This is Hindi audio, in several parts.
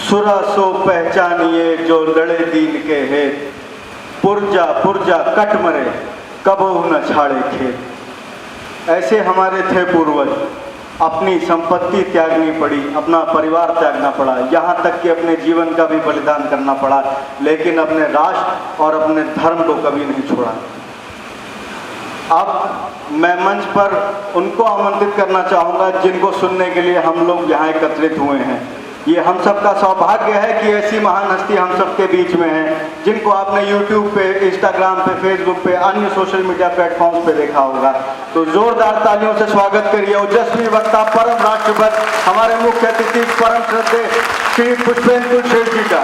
सुरा सो पहचानिए जो लड़े दीन के हेत, पुरजा पुरजा कट मरे कबो न छाड़े खेत। ऐसे हमारे थे पूर्वज। अपनी संपत्ति त्यागनी पड़ी, अपना परिवार त्यागना पड़ा, यहाँ तक कि अपने जीवन का भी बलिदान करना पड़ा, लेकिन अपने राष्ट्र और अपने धर्म को कभी नहीं छोड़ा। अब मैं मंच पर उनको आमंत्रित करना चाहूँगा जिनको सुनने के लिए हम लोग यहाँ एकत्रित हुए हैं। ये हम सबका सौभाग्य है कि ऐसी महान हस्ती हम सबके बीच में है, जिनको आपने YouTube पे, Instagram पे, Facebook पे, अन्य सोशल मीडिया प्लेटफॉर्म्स पे देखा होगा। तो जोरदार तालियों से स्वागत करिए ओजस्वी वक्ता, परम राष्ट्रभक्त, हमारे मुख्य अतिथि परम श्रद्धेय श्री पुष्पेंद्र शेठ जी का।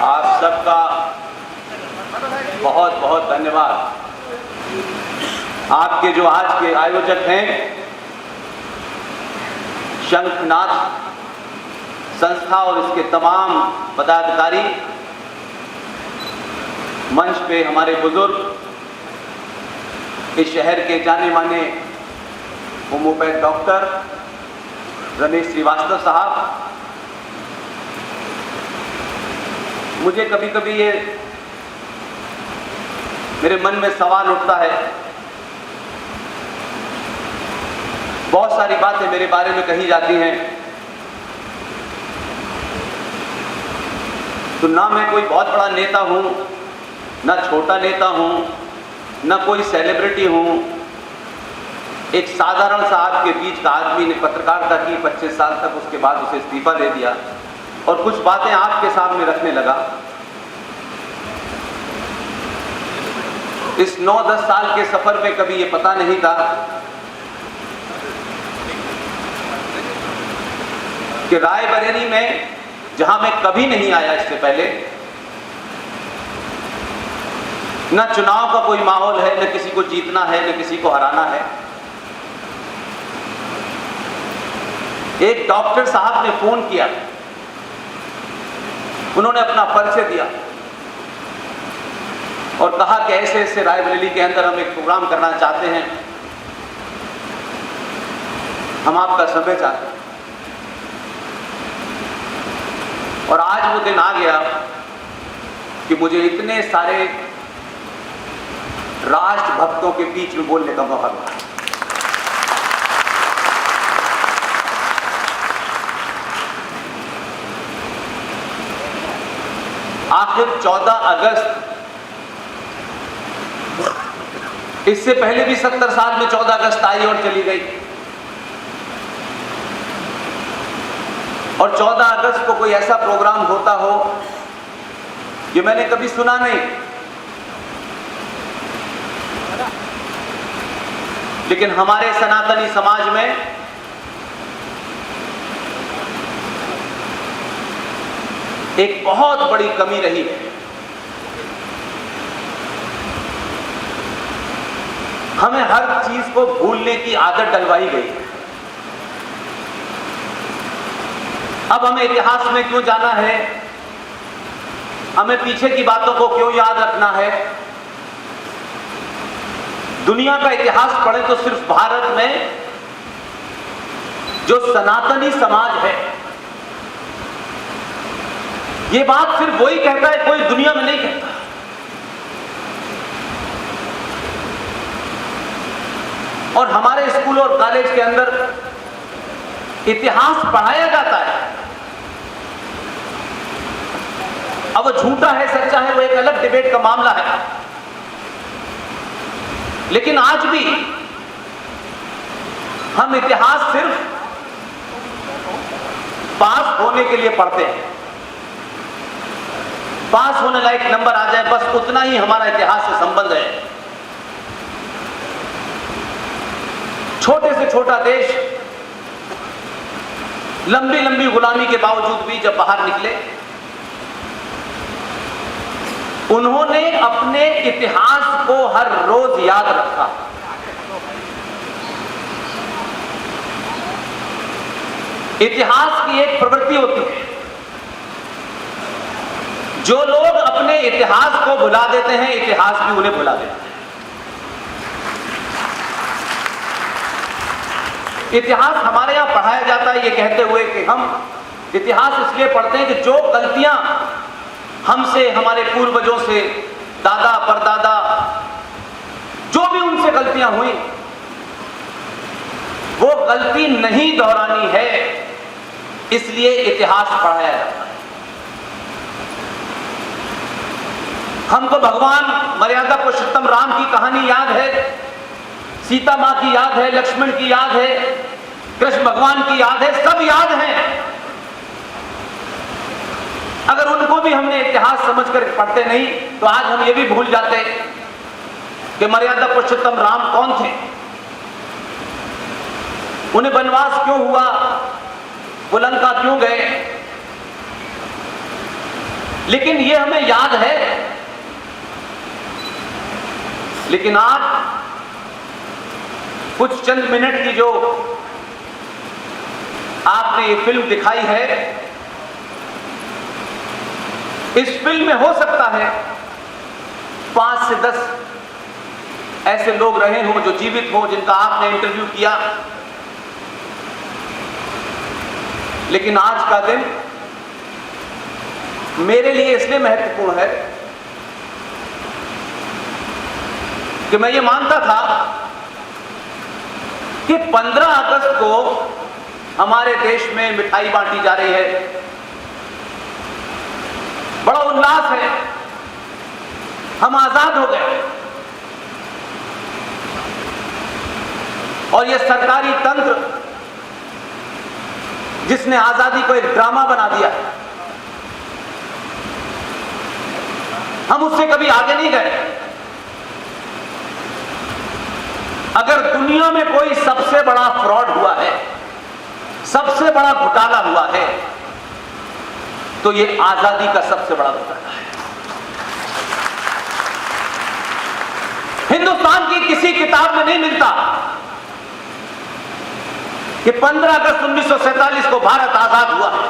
आप सबका बहुत बहुत धन्यवाद। आपके जो आज के आयोजक हैं, शंखनाद संस्था और इसके तमाम पदाधिकारी, मंच पे हमारे बुजुर्ग, इस शहर के जाने माने होम्योपैथ डॉक्टर रमेश श्रीवास्तव साहब। मुझे कभी कभी ये मेरे मन में सवाल उठता है, बहुत सारी बातें मेरे बारे में कही जाती हैं, तो ना मैं कोई बहुत बड़ा नेता हूं, ना छोटा नेता हूं, ना कोई सेलिब्रिटी हूं। एक साधारण सा आपके बीच का आदमी ने पत्रकारिता की 25 साल तक, उसके बाद उसे इस्तीफा दे दिया और कुछ बातें आपके सामने रखने लगा। इस 9-10 साल के सफर में कभी ये पता नहीं था कि रायबरेली में, जहां मैं कभी नहीं आया इससे पहले, न चुनाव का कोई माहौल है, न किसी को जीतना है, न किसी को हराना है। एक डॉक्टर साहब ने फोन किया, उन्होंने अपना परिचय दिया और कहा कि ऐसे ऐसे रायबरेली के अंदर हम एक प्रोग्राम करना चाहते हैं, हम आपका समय चाहते हैं। और आज वो दिन आ गया कि मुझे इतने सारे राष्ट्रभक्तों के बीच में बोलने का मौका मिला। आखिर 14 अगस्त, इससे पहले भी 70 साल में 14 अगस्त आई और चली गई, और 14 अगस्त को कोई ऐसा प्रोग्राम होता हो ये मैंने कभी सुना नहीं। लेकिन हमारे सनातनी समाज में एक बहुत बड़ी कमी रही है। हमें हर चीज को भूलने की आदत डलवाई गई। अब हमें इतिहास में क्यों जाना है, हमें पीछे की बातों को क्यों याद रखना है। दुनिया का इतिहास पढ़े तो सिर्फ भारत में जो सनातनी समाज है, ये बात सिर्फ वही कहता है, कोई दुनिया में नहीं कहता। और हमारे स्कूल और कॉलेज के अंदर इतिहास पढ़ाया जाता है। अब वो झूठा है सच्चा है वो एक अलग डिबेट का मामला है, लेकिन आज भी हम इतिहास सिर्फ पास होने के लिए पढ़ते हैं। पास होने लायक नंबर आ जाए, बस उतना ही हमारा इतिहास से संबंध है। छोटे से छोटा देश लंबी लंबी गुलामी के बावजूद भी जब बाहर निकले उन्होंने अपने इतिहास को हर रोज याद रखा। इतिहास की एक प्रवृत्ति होती है, जो लोग अपने इतिहास को भुला देते हैं, इतिहास भी उन्हें भुला देता है। इतिहास हमारे यहां पढ़ाया जाता है ये कहते हुए कि हम इतिहास इसलिए पढ़ते हैं कि जो गलतियां हमसे, हमारे पूर्वजों से, दादा परदादा, जो भी उनसे गलतियां हुई, वो गलती नहीं दोहरानी है, इसलिए इतिहास पढ़ाया जाता है। हमको भगवान मर्यादा पुरुषोत्तम राम की कहानी याद है, सीता मां की याद है, लक्ष्मण की याद है, कृष्ण भगवान की याद है, सब याद हैं। अगर उनको भी हमने इतिहास समझकर पढ़ते नहीं तो आज हम ये भी भूल जाते कि मर्यादा पुरुषोत्तम राम कौन थे, उन्हें वनवास क्यों हुआ, वो लंका क्यों गए। लेकिन ये हमें याद है। लेकिन आज कुछ चंद मिनट की जो आपने ये फिल्म दिखाई है, इस फिल्म में हो सकता है 5 से 10 ऐसे लोग रहे हों जो जीवित हों, जिनका आपने इंटरव्यू किया। लेकिन आज का दिन मेरे लिए इसलिए महत्वपूर्ण है कि मैं ये मानता था कि 15 अगस्त को हमारे देश में मिठाई बांटी जा रही है, बड़ा उल्लास है, हम आजाद हो गए। और यह सरकारी तंत्र जिसने आजादी को एक ड्रामा बना दिया, हम उससे कभी आगे नहीं गए। अगर दुनिया में कोई सबसे बड़ा फ्रॉड हुआ है, सबसे बड़ा घोटाला हुआ है, तो ये आजादी का सबसे बड़ा घोटाला है। हिंदुस्तान की किसी किताब में नहीं मिलता कि 15 अगस्त 1947 को भारत आजाद हुआ है।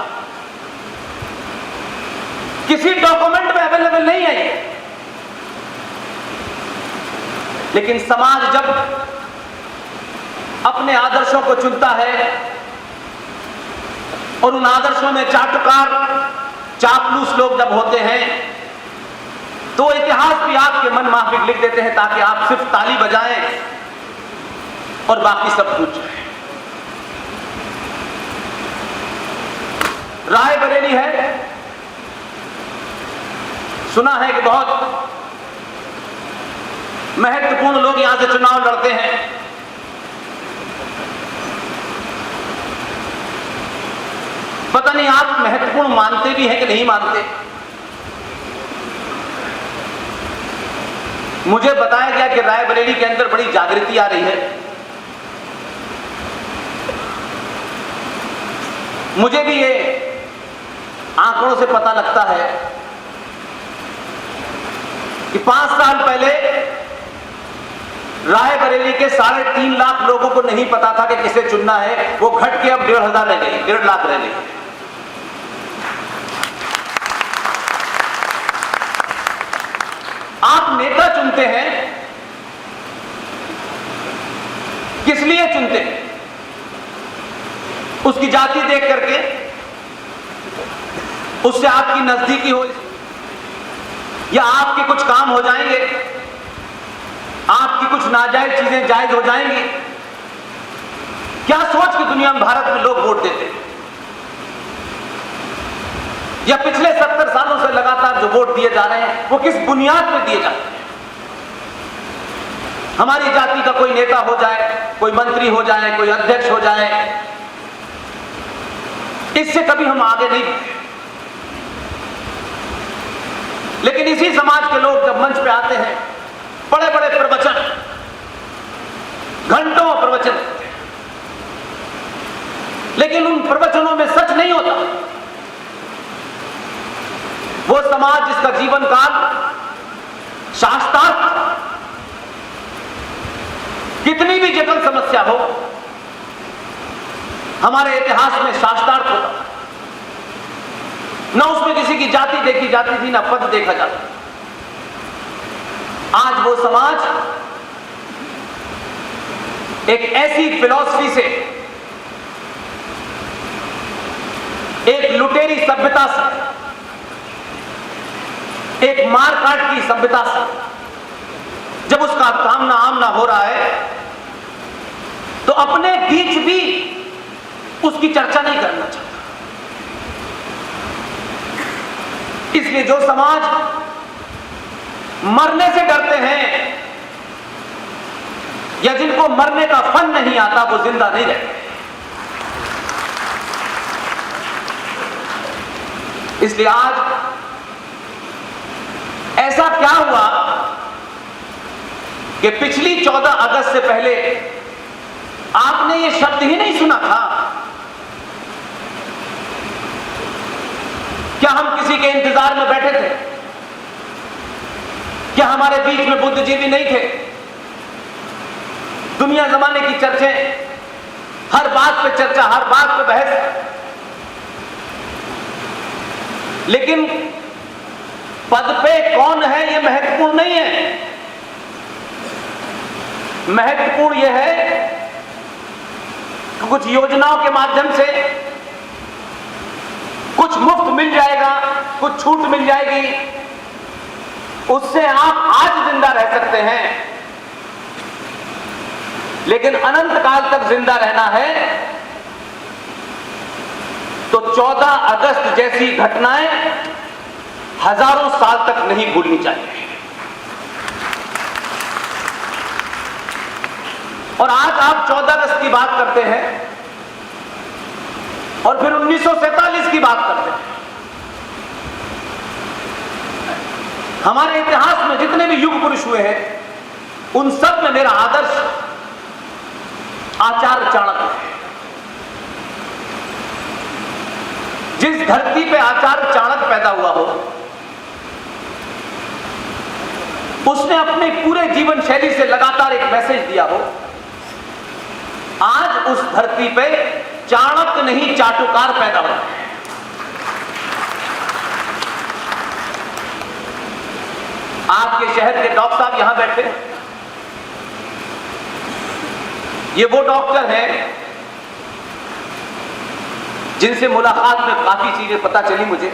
किसी डॉक्यूमेंट में अवेलेबल नहीं है ये। लेकिन समाज जब अपने आदर्शों को चुनता है और उन आदर्शों में चाटुकार, चापलूस लोग जब होते हैं, तो इतिहास भी आपके मन माफिक लिख देते हैं ताकि आप सिर्फ ताली बजाएं और बाकी सब भूल जाएं। राय बरेली है, सुना है कि बहुत महत्वपूर्ण लोग यहां से चुनाव लड़ते हैं। पता नहीं आप महत्वपूर्ण मानते भी हैं कि नहीं मानते। मुझे बताया गया कि रायबरेली के अंदर बड़ी जागृति आ रही है। मुझे भी ये आंकड़ों से पता लगता है कि 5 साल पहले रायबरेली के 3.5 लाख लोगों को नहीं पता था कि किसे चुनना है, वो घट के अब 1,500 रह गए, 1.5 लाख रह गए। आप नेता चुनते हैं, किस लिए चुनते हैं? उसकी जाति देख करके, उससे आपकी नजदीकी हो, या आपके कुछ काम हो जाएंगे, आपकी कुछ नाजायज चीजें जायज हो जाएंगी। क्या सोच के दुनिया में, भारत में लोग वोट देते हैं? या पिछले 70 सालों से लगातार जो वोट दिए जा रहे हैं वो किस बुनियाद पर दिए जाते हैं? हमारी जाति का कोई नेता हो जाए, कोई मंत्री हो जाए, कोई अध्यक्ष हो जाए, इससे कभी हम आगे नहीं बढ़े। लेकिन इसी समाज के लोग जब मंच पे आते हैं, बड़े बड़े प्रवचन, घंटों प्रवचन, लेकिन उन प्रवचनों में सच नहीं होता। वो समाज जिसका जीवन काल शास्त्रार्थ, कितनी भी जटिल समस्या हो, हमारे इतिहास में शास्त्रार्थ होता, न उसमें किसी की जाति देखी जाती थी, न पद देखा जाता। आज वो समाज एक ऐसी फिलॉसफी से, एक लुटेरी सभ्यता से, एक मारकाट की सभ्यता से जब उसका सामना आमना हो रहा है तो अपने बीच भी उसकी चर्चा नहीं करना चाहता। इसलिए जो समाज मरने से डरते हैं या जिनको मरने का फन नहीं आता, वो जिंदा नहीं रहते। इसलिए आज ऐसा क्या हुआ कि पिछली 14 अगस्त से पहले आपने ये शब्द ही नहीं सुना था। क्या हम किसी के इंतजार में बैठे थे? क्या हमारे बीच में बुद्धिजीवी नहीं थे? दुनिया जमाने की चर्चाएं, हर बात पे चर्चा, हर बात पे बहस, लेकिन पद पे कौन है यह महत्वपूर्ण नहीं है। महत्वपूर्ण यह है कि कुछ योजनाओं के माध्यम से कुछ मुफ्त मिल जाएगा, कुछ छूट मिल जाएगी, उससे आप आज जिंदा रह सकते हैं, लेकिन अनंत काल तक जिंदा रहना है तो 14 अगस्त जैसी घटनाएं हजारों साल तक नहीं भूलनी चाहिए। और आज आप 14 अगस्त की बात करते हैं और फिर 1947 की बात करते हैं। हमारे इतिहास में जितने भी युग पुरुष हुए हैं, उन सब में मेरा आदर्श आचार्य चाणक्य है। जिस धरती पे आचार्य चाणक्य पैदा हुआ हो, उसने अपने पूरे जीवन शैली से लगातार एक मैसेज दिया हो, आज उस धरती पे चाणक्य नहीं चाटुकार पैदा हुआ है। आपके शहर के डॉक्टर साहब यहां बैठे हैं। ये वो डॉक्टर हैं जिनसे मुलाकात में काफी चीजें पता चली मुझे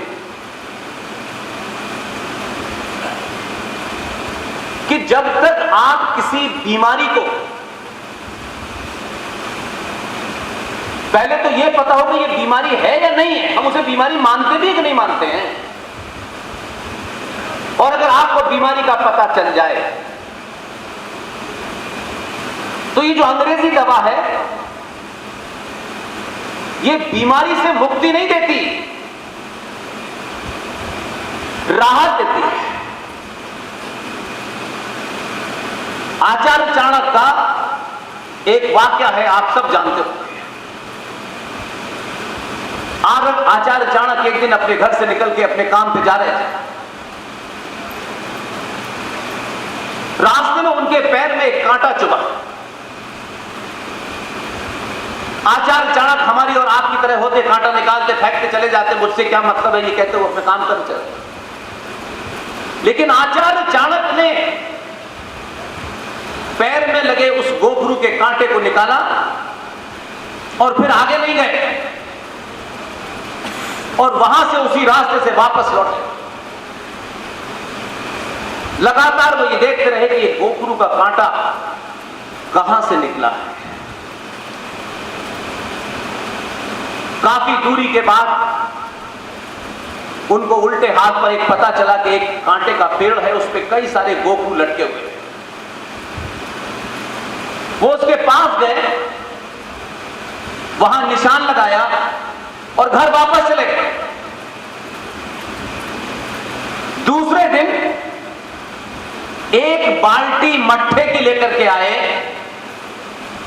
कि जब तक आप किसी बीमारी को, पहले तो यह पता हो कि यह बीमारी है या नहीं है, हम उसे बीमारी मानते भी कि नहीं मानते हैं, और अगर आपको बीमारी का पता चल जाए तो ये जो अंग्रेजी दवा है ये बीमारी से मुक्ति नहीं देती, राहत देती है। आचार्य चाणक्य का एक वाक्य है, आप सब जानते हो। आचार्य चाणक्य एक दिन अपने घर से निकल के अपने काम पे जा रहे थे। रास्ते में उनके पैर में एक कांटा चुभा। आचार्य चाणक्य हमारी और आपकी तरह होते, कांटा निकालते फेंकते चले जाते, मुझसे क्या मतलब है ये कहते वो अपने काम कर चले। लेकिन आचार्य चाणक्य ने पैर में लगे उस गोखरू के कांटे को निकाला और फिर आगे नहीं गए और वहां से उसी रास्ते से वापस लौटे। लगातार वो ये देखते रहे कि ये गोखरू का कांटा कहां से निकला है। काफी दूरी के बाद उनको उल्टे हाथ पर एक पता चला कि एक कांटे का पेड़ है, उस पर कई सारे गोखरू लटके हुए हैं। वो उसके पास गए, वहां निशान लगाया और घर वापस चले गए। दूसरे दिन एक बाल्टी मट्ठे की लेकर के आए,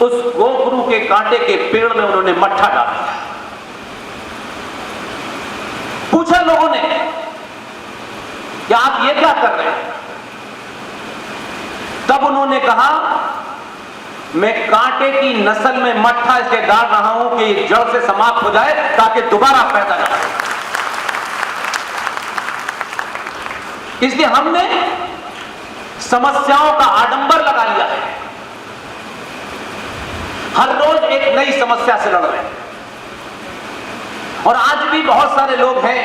उस गोखरू के कांटे के पेड़ में उन्होंने मट्ठा डाल दिया। पूछा लोगों ने कि आप ये क्या कर रहे हैं? तब उन्होंने कहा, मैं कांटे की नस्ल में मट्ठा इसलिए डाल रहा हूं कि ये जड़ से समाप्त हो जाए ताकि दोबारा पैदा ना हो। इसलिए हमने समस्याओं का आडंबर लगा लिया है, हर रोज एक नई समस्या से लड़ रहे हैं। और आज भी बहुत सारे लोग हैं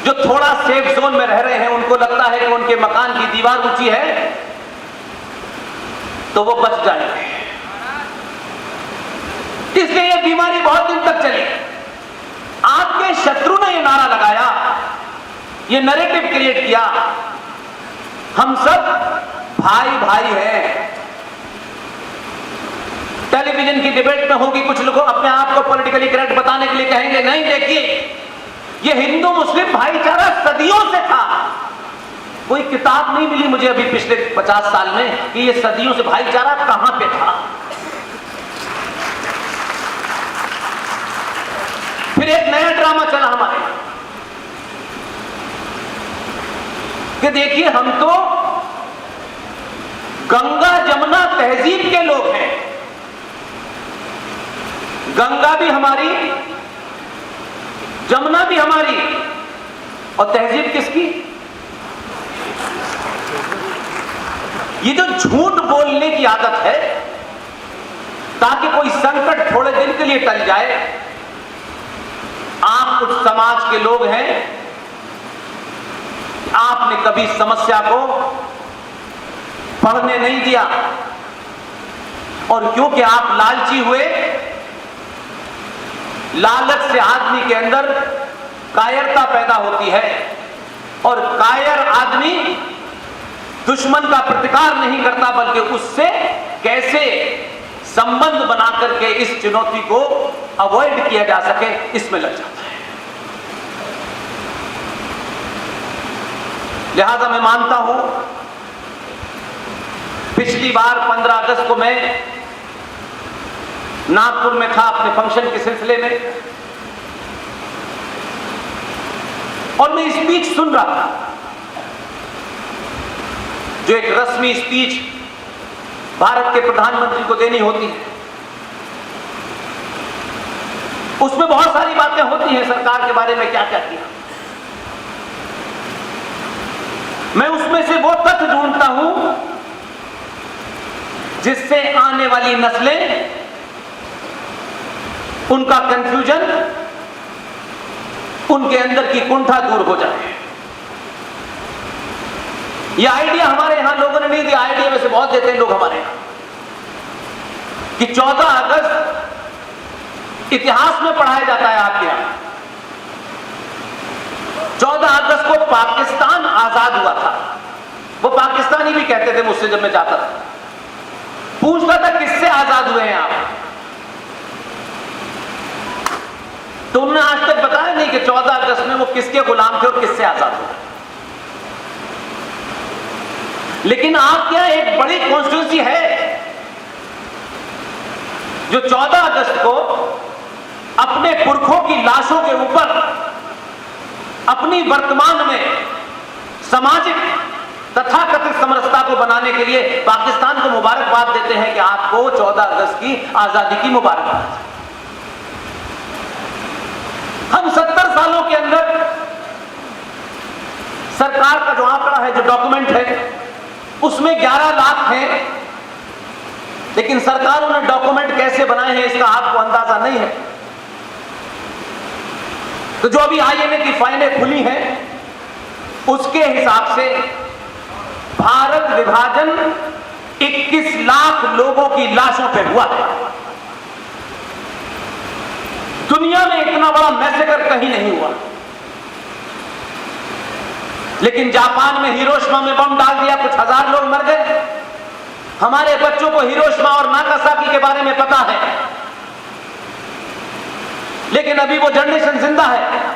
जो थोड़ा सेफ जोन में रह रहे हैं, उनको लगता है कि उनके मकान की दीवार ऊंची है तो वो बच जाएंगे। इसलिए ये बीमारी बहुत दिन तक चली। आपके शत्रु ने ये नारा लगाया, ये नैरेटिव क्रिएट किया, हम सब भाई भाई हैं। टेलीविजन की डिबेट में होगी, कुछ लोग अपने आप को पॉलिटिकली करेक्ट बताने के लिए कहेंगे, नहीं देखिए ये हिंदू मुस्लिम भाईचारा सदियों से था। कोई किताब नहीं मिली मुझे अभी पिछले 50 साल में कि ये सदियों से भाईचारा कहां पे था। फिर एक नया ड्रामा चला हमारे कि देखिए हम तो गंगा जमुना तहजीब के लोग हैं, गंगा भी हमारी, जमुना भी हमारी, और तहजीब किसकी? ये जो झूठ बोलने की आदत है ताकि कोई संकट थोड़े दिन के लिए टल जाए। आप कुछ समाज के लोग हैं, आपने कभी समस्या को पढ़ने नहीं दिया, और क्योंकि आप लालची हुए, लालच से आदमी के अंदर कायरता पैदा होती है, और कायर आदमी दुश्मन का प्रतिकार नहीं करता बल्कि उससे कैसे संबंध बना करके इस चुनौती को अवॉइड किया जा सके इसमें लग जाता है। लिहाजा मैं मानता हूं, पिछली बार 15 अगस्त को मैं नागपुर में था अपने फंक्शन के सिलसिले में, और मैं स्पीच सुन रहा था जो एक रस्मी स्पीच भारत के प्रधानमंत्री को देनी होती है। उसमें बहुत सारी बातें होती हैं सरकार के बारे में, क्या क्या किया। मैं उसमें से वो तथ्य ढूंढता हूं जिससे आने वाली नस्लें, उनका कंफ्यूजन, उनके अंदर की कुंठा दूर हो जाए। यह आइडिया हमारे यहां लोगों ने नहीं दिया, आइडिया में से बहुत देते हैं लोग हमारे यहां कि 14 अगस्त इतिहास में पढ़ाया जाता है आपके यहां। 14 अगस्त को पाकिस्तान आजाद हुआ था। वो पाकिस्तानी भी कहते थे मुझसे जब मैं जाता था, पूछता था किससे आजाद हुए हैं आप, तो उन्होंने आज तक बताया नहीं कि 14 अगस्त में वो किसके गुलाम थे और किससे आजाद हुए। लेकिन आपके यहां एक बड़ी कॉन्स्टिट्यूंसी है जो 14 अगस्त को अपने पुरखों की लाशों के ऊपर अपनी वर्तमान में सामाजिक तथाकथित समरसता को बनाने के लिए पाकिस्तान को मुबारकबाद देते हैं कि आपको 14 अगस्त की आजादी की मुबारकबाद। हम 70 सालों के अंदर सरकार का जो आंकड़ा है, जो डॉक्यूमेंट है, उसमें 11 लाख हैं, लेकिन सरकारों ने डॉक्यूमेंट कैसे बनाए हैं इसका आपको अंदाजा नहीं है। तो जो अभी आईएनए की फाइलें खुली हैं उसके हिसाब से भारत विभाजन 21 लाख लोगों की लाशों पे हुआ है। दुनिया में इतना बड़ा मैसेकर कहीं नहीं हुआ। लेकिन जापान में हिरोशिमा में बम डाल दिया, कुछ हजार लोग मर गए। हमारे बच्चों को हिरोशिमा और नागासाकी के बारे में पता है, लेकिन अभी वो जनरेशन जिंदा है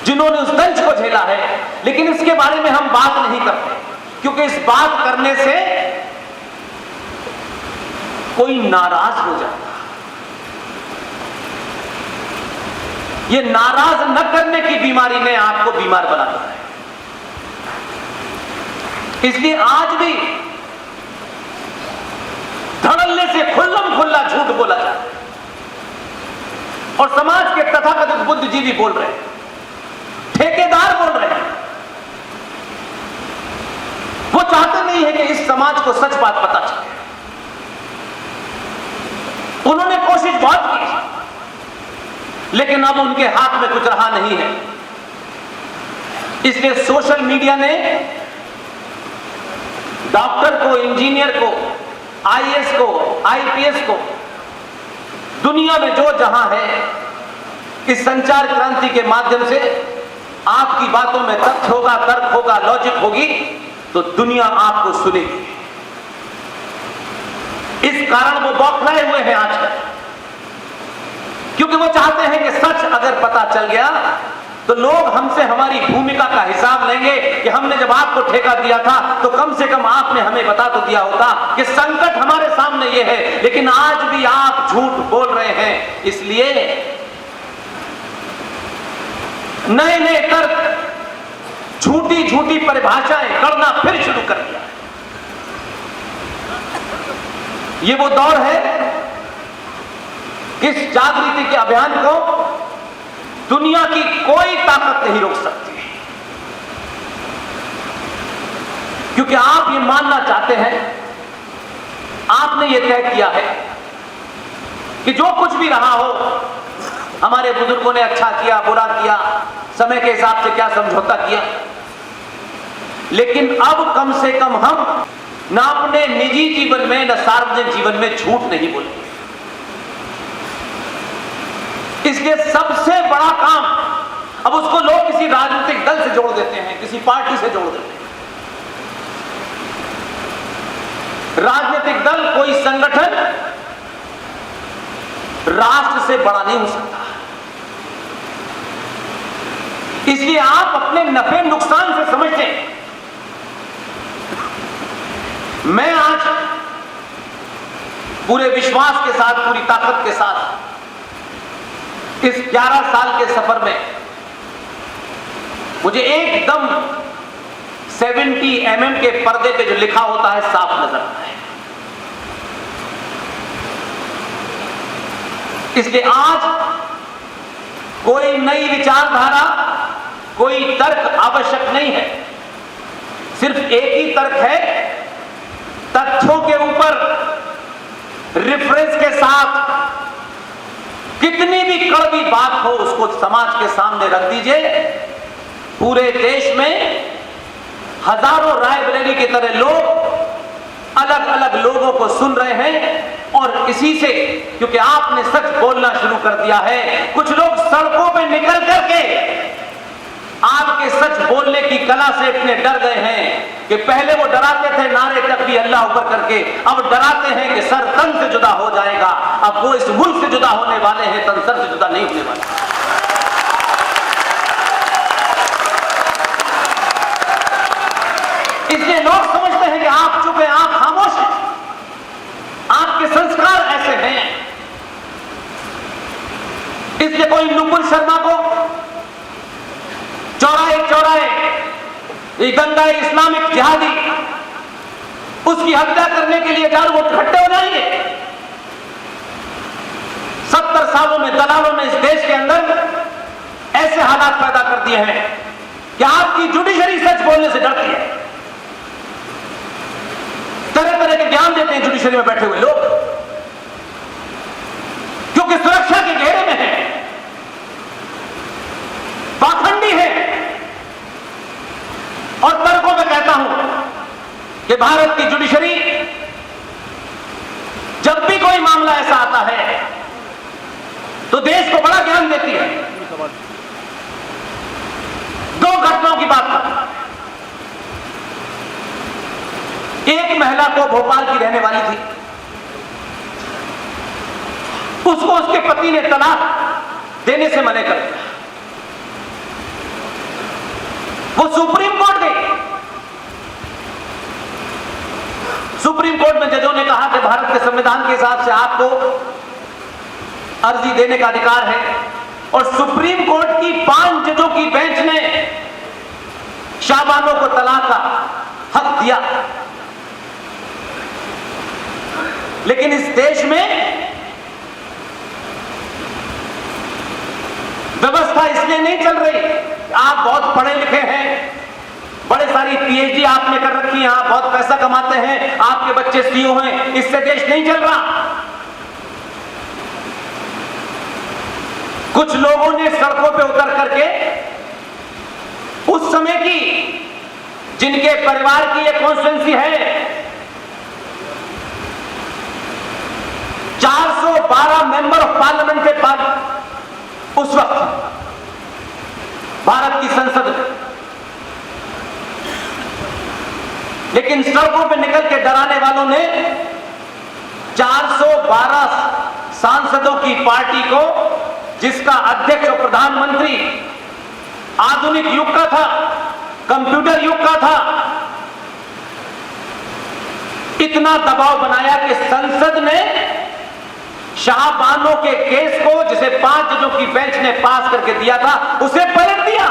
जिन्होंने उस दंश को झेला है, लेकिन इसके बारे में हम बात नहीं करते, क्योंकि इस बात करने से कोई नाराज हो जाता। ये नाराज न करने की बीमारी ने आपको बीमार बना दिया है। इसलिए आज भी धड़ल्ले से खुल्लम खुल्ला झूठ बोला जाता है और समाज के तथाकथित बुद्धिजीवी बोल रहे हैं, ठेकेदार बोल रहे हैं। वो चाहते नहीं है कि इस समाज को सच बात पता चले। उन्होंने कोशिश बहुत की, लेकिन अब उनके हाथ में कुछ रहा नहीं है। इसलिए सोशल मीडिया ने डॉक्टर को, इंजीनियर को, आईएएस को, आईपीएस को, दुनिया में जो जहां है, इस संचार क्रांति के माध्यम से आपकी बातों में तथ्य होगा, तर्क होगा, लॉजिक होगी, तो दुनिया आपको सुनेगी। इस कारण वो बौखलाए हुए हैं आजकल, क्योंकि वो चाहते हैं कि सच अगर पता चल गया तो लोग हमसे हमारी भूमिका का हिसाब लेंगे कि हमने जब आपको ठेका दिया था तो कम से कम आपने हमें बता तो दिया होता कि संकट हमारे सामने ये है। लेकिन आज भी आप झूठ बोल रहे हैं। इसलिए नए नए तर्क, झूठी झूठी परिभाषाएं गढ़ना फिर शुरू कर दिया। ये वो दौर है कि इस जागृति के अभियान को दुनिया की कोई ताकत नहीं रोक सकती, क्योंकि आप ये मानना चाहते हैं, आपने ये तय किया है कि जो कुछ भी रहा हो, हमारे बुजुर्गों ने अच्छा किया, बुरा किया, समय के हिसाब से क्या समझौता किया, लेकिन अब कम से कम हम ना अपने निजी जीवन में, न सार्वजनिक जीवन में झूठ नहीं बोलेंगे। इसलिए सबसे बड़ा काम, अब उसको लोग किसी राजनीतिक दल से जोड़ देते हैं, किसी पार्टी से जोड़ देते हैं। राजनीतिक दल, कोई संगठन राष्ट्र से बड़ा नहीं हो सकता। इसलिए आप अपने नफे नुकसान से समझते हैं। मैं आज पूरे विश्वास के साथ, पूरी ताकत के साथ इस 11 साल के सफर में मुझे एकदम 70 mm के पर्दे पे जो लिखा होता है साफ नजर आता है। इसलिए आज कोई नई विचारधारा, कोई तर्क आवश्यक नहीं है। सिर्फ एक ही तर्क है, तथ्यों के ऊपर रेफरेंस के साथ कितनी भी कड़वी बात हो उसको समाज के सामने रख दीजिए। पूरे देश में हजारों रायबरेली की तरह लोग अलग अलग लोगों को सुन रहे हैं, और इसी से, क्योंकि आपने सच बोलना शुरू कर दिया है, कुछ लोग सड़कों पे निकल करके आपके सच बोलने की कला से इतने डर गए हैं कि पहले वो डराते थे नारे तकबीर अल्लाह ऊपर करके, अब डराते हैं कि सर तन से जुदा हो जाएगा। अब वो इस मुल्क से जुदा होने वाले हैं, तन सर से जुदा नहीं होने वाले। इसलिए लोग समझते हैं कि आप चुप हैं, आप खामोश हैं, आपके संस्कार ऐसे हैं। इसलिए कोई नुपुर शर्मा को चौराहे चौराहे गंगा इस्लामिक जिहादी उसकी हत्या करने के लिए चारों वोट इकट्ठे हो जाएंगे। 70 सालों में दलालों ने इस देश के अंदर ऐसे हालात पैदा कर दिए हैं कि आपकी जुडिशरी सच बोलने से डरती है। तरह तरह के ज्ञान देते हैं जुडिशरी में बैठे हुए लोग, क्योंकि सुरक्षा के घेरे में है, पाखंडी है। और तर्कों में कहता हूं कि भारत की जुडिशरी जब भी कोई मामला ऐसा आता है तो देश को बड़ा ज्ञान देती है। 2 घटनाओं की बात करता हूं। एक महिला को, भोपाल की रहने वाली थी, उसको उसके पति ने तलाक देने से मना कर दिया। वो सुप्रीम कोर्ट गई। सुप्रीम कोर्ट में जजों ने कहा कि भारत के संविधान के हिसाब से आपको अर्जी देने का अधिकार है, और सुप्रीम कोर्ट की 5 जजों की बेंच ने शाहबानों को तलाक का हक दिया। लेकिन इस देश में व्यवस्था इसलिए नहीं चल रही। आप बहुत पढ़े लिखे हैं, बड़े सारी पीएचडी आपने कर रखी है, आप बहुत पैसा कमाते हैं, आपके बच्चे सीईओ हैं, इससे देश नहीं चल रहा। कुछ लोगों ने सड़कों पे उतर करके उस समय की, जिनके परिवार की एक कॉन्स्टिट्यूएंसी है, 412 मेंबर ऑफ पार्लियामेंट के पास उस वक्त भारत की संसद में, लेकिन सड़कों पे निकल के डराने वालों ने 412 सांसदों की पार्टी को, जिसका अध्यक्ष और प्रधानमंत्री आधुनिक युग का था, कंप्यूटर युग का था, इतना दबाव बनाया कि संसद ने शाहबानो के केस को, जिसे 5 जजों की बेंच ने पास करके दिया था, उसे पलट दिया।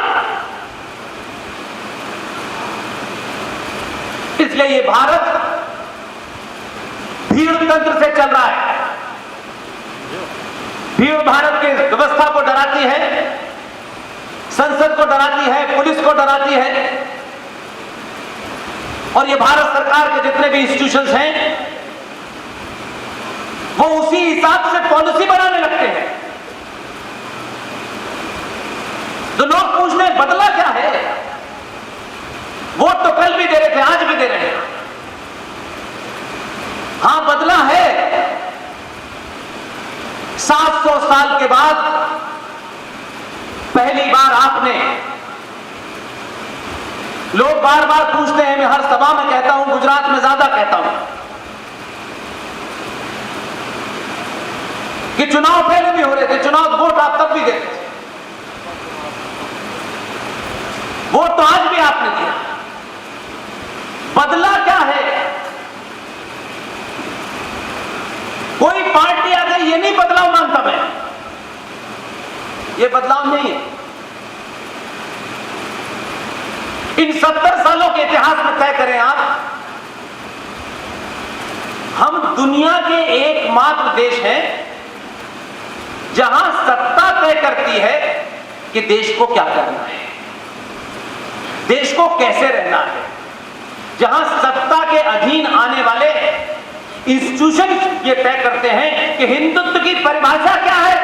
इसलिए ये भारत भीड़ तंत्र से चल रहा है। भीड़ भारत की व्यवस्था को डराती है, संसद को डराती है, पुलिस को डराती है, और ये भारत सरकार के जितने भी इंस्टीट्यूशंस हैं वो उसी हिसाब से पॉलिसी बनाने लगते हैं। तो लोग पूछते हैं बदला क्या है? वोट तो कल भी दे रहे थे, आज भी दे रहे हैं। हां, बदला है। 700 साल के बाद पहली बार आपने, लोग बार बार पूछते हैं, मैं हर सभा में कहता हूं, गुजरात में ज्यादा कहता हूं, कि चुनाव पहले भी हो रहे थे, चुनाव वोट आप तब भी देते थे, वोट तो आज भी आपने दिया। बदला क्या है? कोई पार्टी आ गई, ये नहीं बदलाव मानता मैं, ये बदलाव नहीं है। इन 70 सालों के इतिहास में तय करें आप, हम दुनिया के एकमात्र देश हैं जहां सत्ता तय करती है कि देश को क्या करना है, देश को कैसे रहना है। जहां सत्ता के अधीन आने वाले इंस्टीट्यूशन ये तय करते हैं कि हिंदुत्व की परिभाषा क्या है,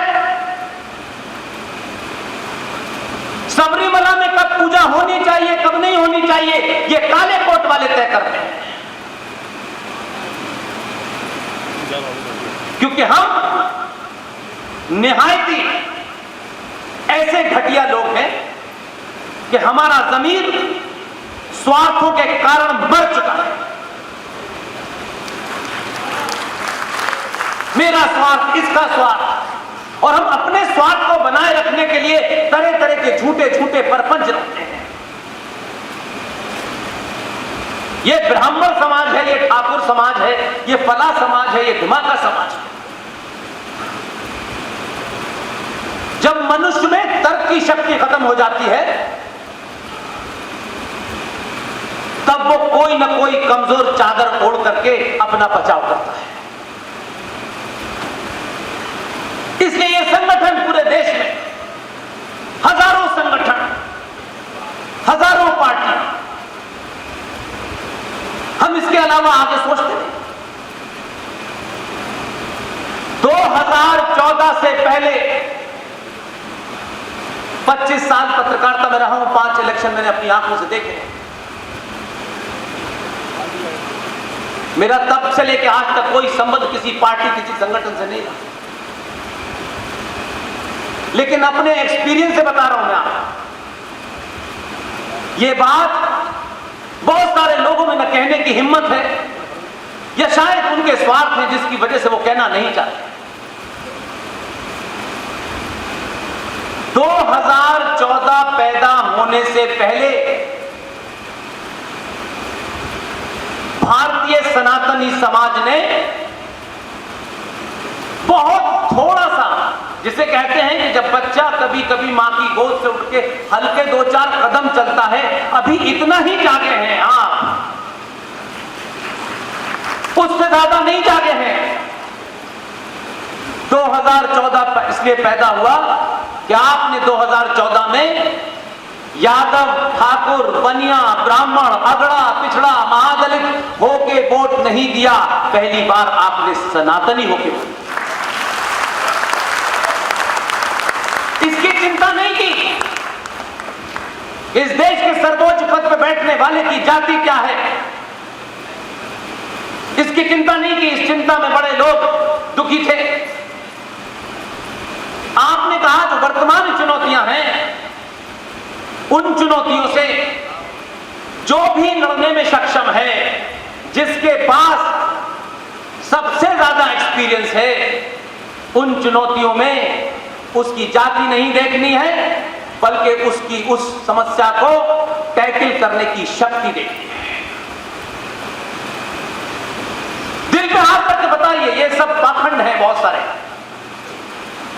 सबरीमला में कब पूजा होनी चाहिए, कब नहीं होनी चाहिए, ये काले कोट वाले तय करते हैं। क्योंकि हम निहायती ऐसे घटिया लोग हैं कि हमारा जमीर स्वार्थों के कारण मर चुका है। मेरा स्वार्थ, इसका स्वार्थ, और हम अपने स्वार्थ को बनाए रखने के लिए तरह तरह के झूठे झूठे परपंच रखते हैं। ये ब्राह्मण समाज है, ये ठाकुर समाज है, ये फला समाज है, ये धमाका समाज है। जब मनुष्य में तर्क की शक्ति खत्म हो जाती है, तब वो कोई ना कोई कमजोर चादर ओढ़ करके अपना बचाव करता है। इसलिए ये संगठन पूरे देश में, हजारों संगठन, हजारों पार्टी, हम इसके अलावा आगे सोचते नहीं। 2014 से पहले 25 साल पत्रकारिता में रहा हूं, 5 इलेक्शन मैंने अपनी आंखों से देखे। मेरा तब से लेकर आज तक कोई संबंध किसी पार्टी, किसी संगठन से नहीं रहा, लेकिन अपने एक्सपीरियंस से बता रहा हूं मैं आपको। यह बात बहुत सारे लोगों में न कहने की हिम्मत है, या शायद उनके स्वार्थ है जिसकी वजह से वो कहना नहीं चाहते। 2014 पैदा होने से पहले भारतीय सनातनी समाज ने बहुत थोड़ा सा, जिसे कहते हैं कि जब बच्चा कभी कभी मां की गोद से उठ के हल्के 2-4 कदम चलता है, अभी इतना ही जागे हैं आप उससे ज्यादा नहीं जागे हैं। 2014 इसलिए पैदा हुआ कि आपने 2014 में यादव, ठाकुर, बनिया, ब्राह्मण, अगड़ा, पिछड़ा, महादलित होके वोट नहीं दिया, पहली बार आपने सनातनी होके वोट दिया। इसकी चिंता नहीं की इस देश के सर्वोच्च पद पर बैठने वाले की जाति क्या है, इसकी चिंता नहीं की। इस चिंता में बड़े लोग दुखी थे। आपने कहा जो वर्तमान चुनौतियां हैं, उन चुनौतियों से जो भी लड़ने में सक्षम है, जिसके पास सबसे ज्यादा एक्सपीरियंस है, उन चुनौतियों में उसकी जाति नहीं देखनी है, बल्कि उसकी उस समस्या को टैकल करने की शक्ति देखनी है। दिल पे हाथ रख के बताइए, ये सब पाखंड है बहुत सारे।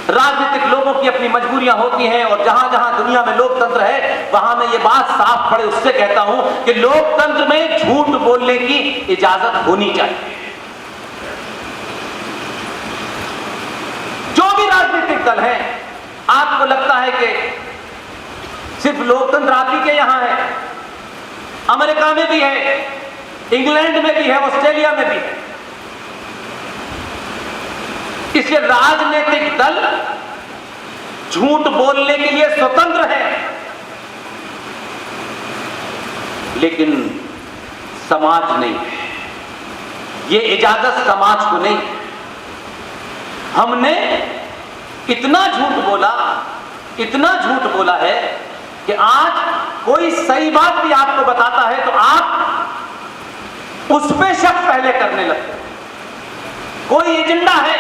राजनीतिक लोगों की अपनी मजबूरियां होती हैं, और जहां जहां दुनिया में लोकतंत्र है, वहां मैं ये बात साफ पड़े उससे कहता हूं कि लोकतंत्र में झूठ बोलने की इजाजत होनी चाहिए। जो भी राजनीतिक दल है, आपको लगता है कि सिर्फ लोकतंत्र आप ही के यहां है, अमेरिका में भी है, इंग्लैंड में भी है, ऑस्ट्रेलिया में भी है। इसलिए राजनीतिक दल झूठ बोलने के लिए स्वतंत्र है, लेकिन समाज नहीं है। ये इजाजत समाज को नहीं। हमने इतना झूठ बोला है कि आज कोई सही बात भी आपको बताता है तो आप उस पे शक पहले करने लगते हैं। कोई एजेंडा है,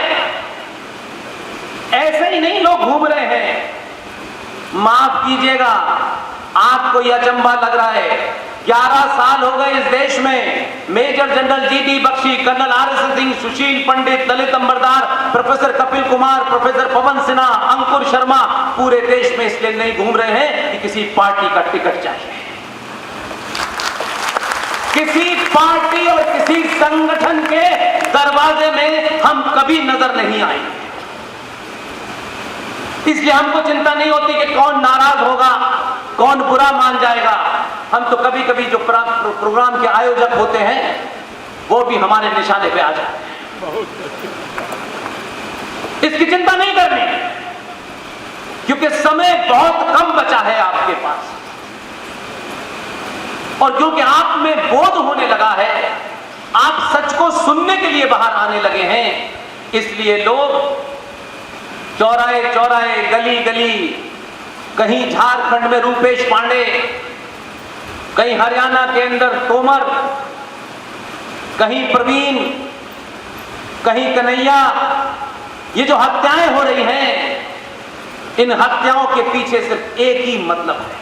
ऐसे ही नहीं लोग घूम रहे हैं। माफ कीजिएगा, आपको यह अचंभा लग रहा है, 11 साल हो गए इस देश में major general GD Bakshi, colonel RS Singh, Sushil Pandit, Lalit Ambardar, professor Kapil Kumar, professor Pawan Sinha, Ankur Sharma पूरे देश में इसलिए नहीं घूम रहे हैं कि किसी पार्टी का टिकट चाहिए। किसी पार्टी और किसी संगठन के दरवाजे में हम कभी नजर नहीं आएंगे। इसलिए हमको चिंता नहीं होती कि कौन नाराज होगा, कौन बुरा मान जाएगा। हम तो कभी कभी जो प्रोग्राम के आयोजक होते हैं, वो भी हमारे निशाने पे आ जाते हैं। इसकी चिंता नहीं करनी, क्योंकि समय बहुत कम बचा है आपके पास, और क्योंकि आप में बोध होने लगा है, आप सच को सुनने के लिए बाहर आने लगे हैं, इसलिए लोग चौराहे चौराहे, गली गली, कहीं झारखंड में रूपेश पांडे, कहीं हरियाणा के अंदर तोमर, कहीं प्रवीण, कहीं कन्हैया, ये जो हत्याएं हो रही हैं, इन हत्याओं के पीछे सिर्फ एक ही मतलब है।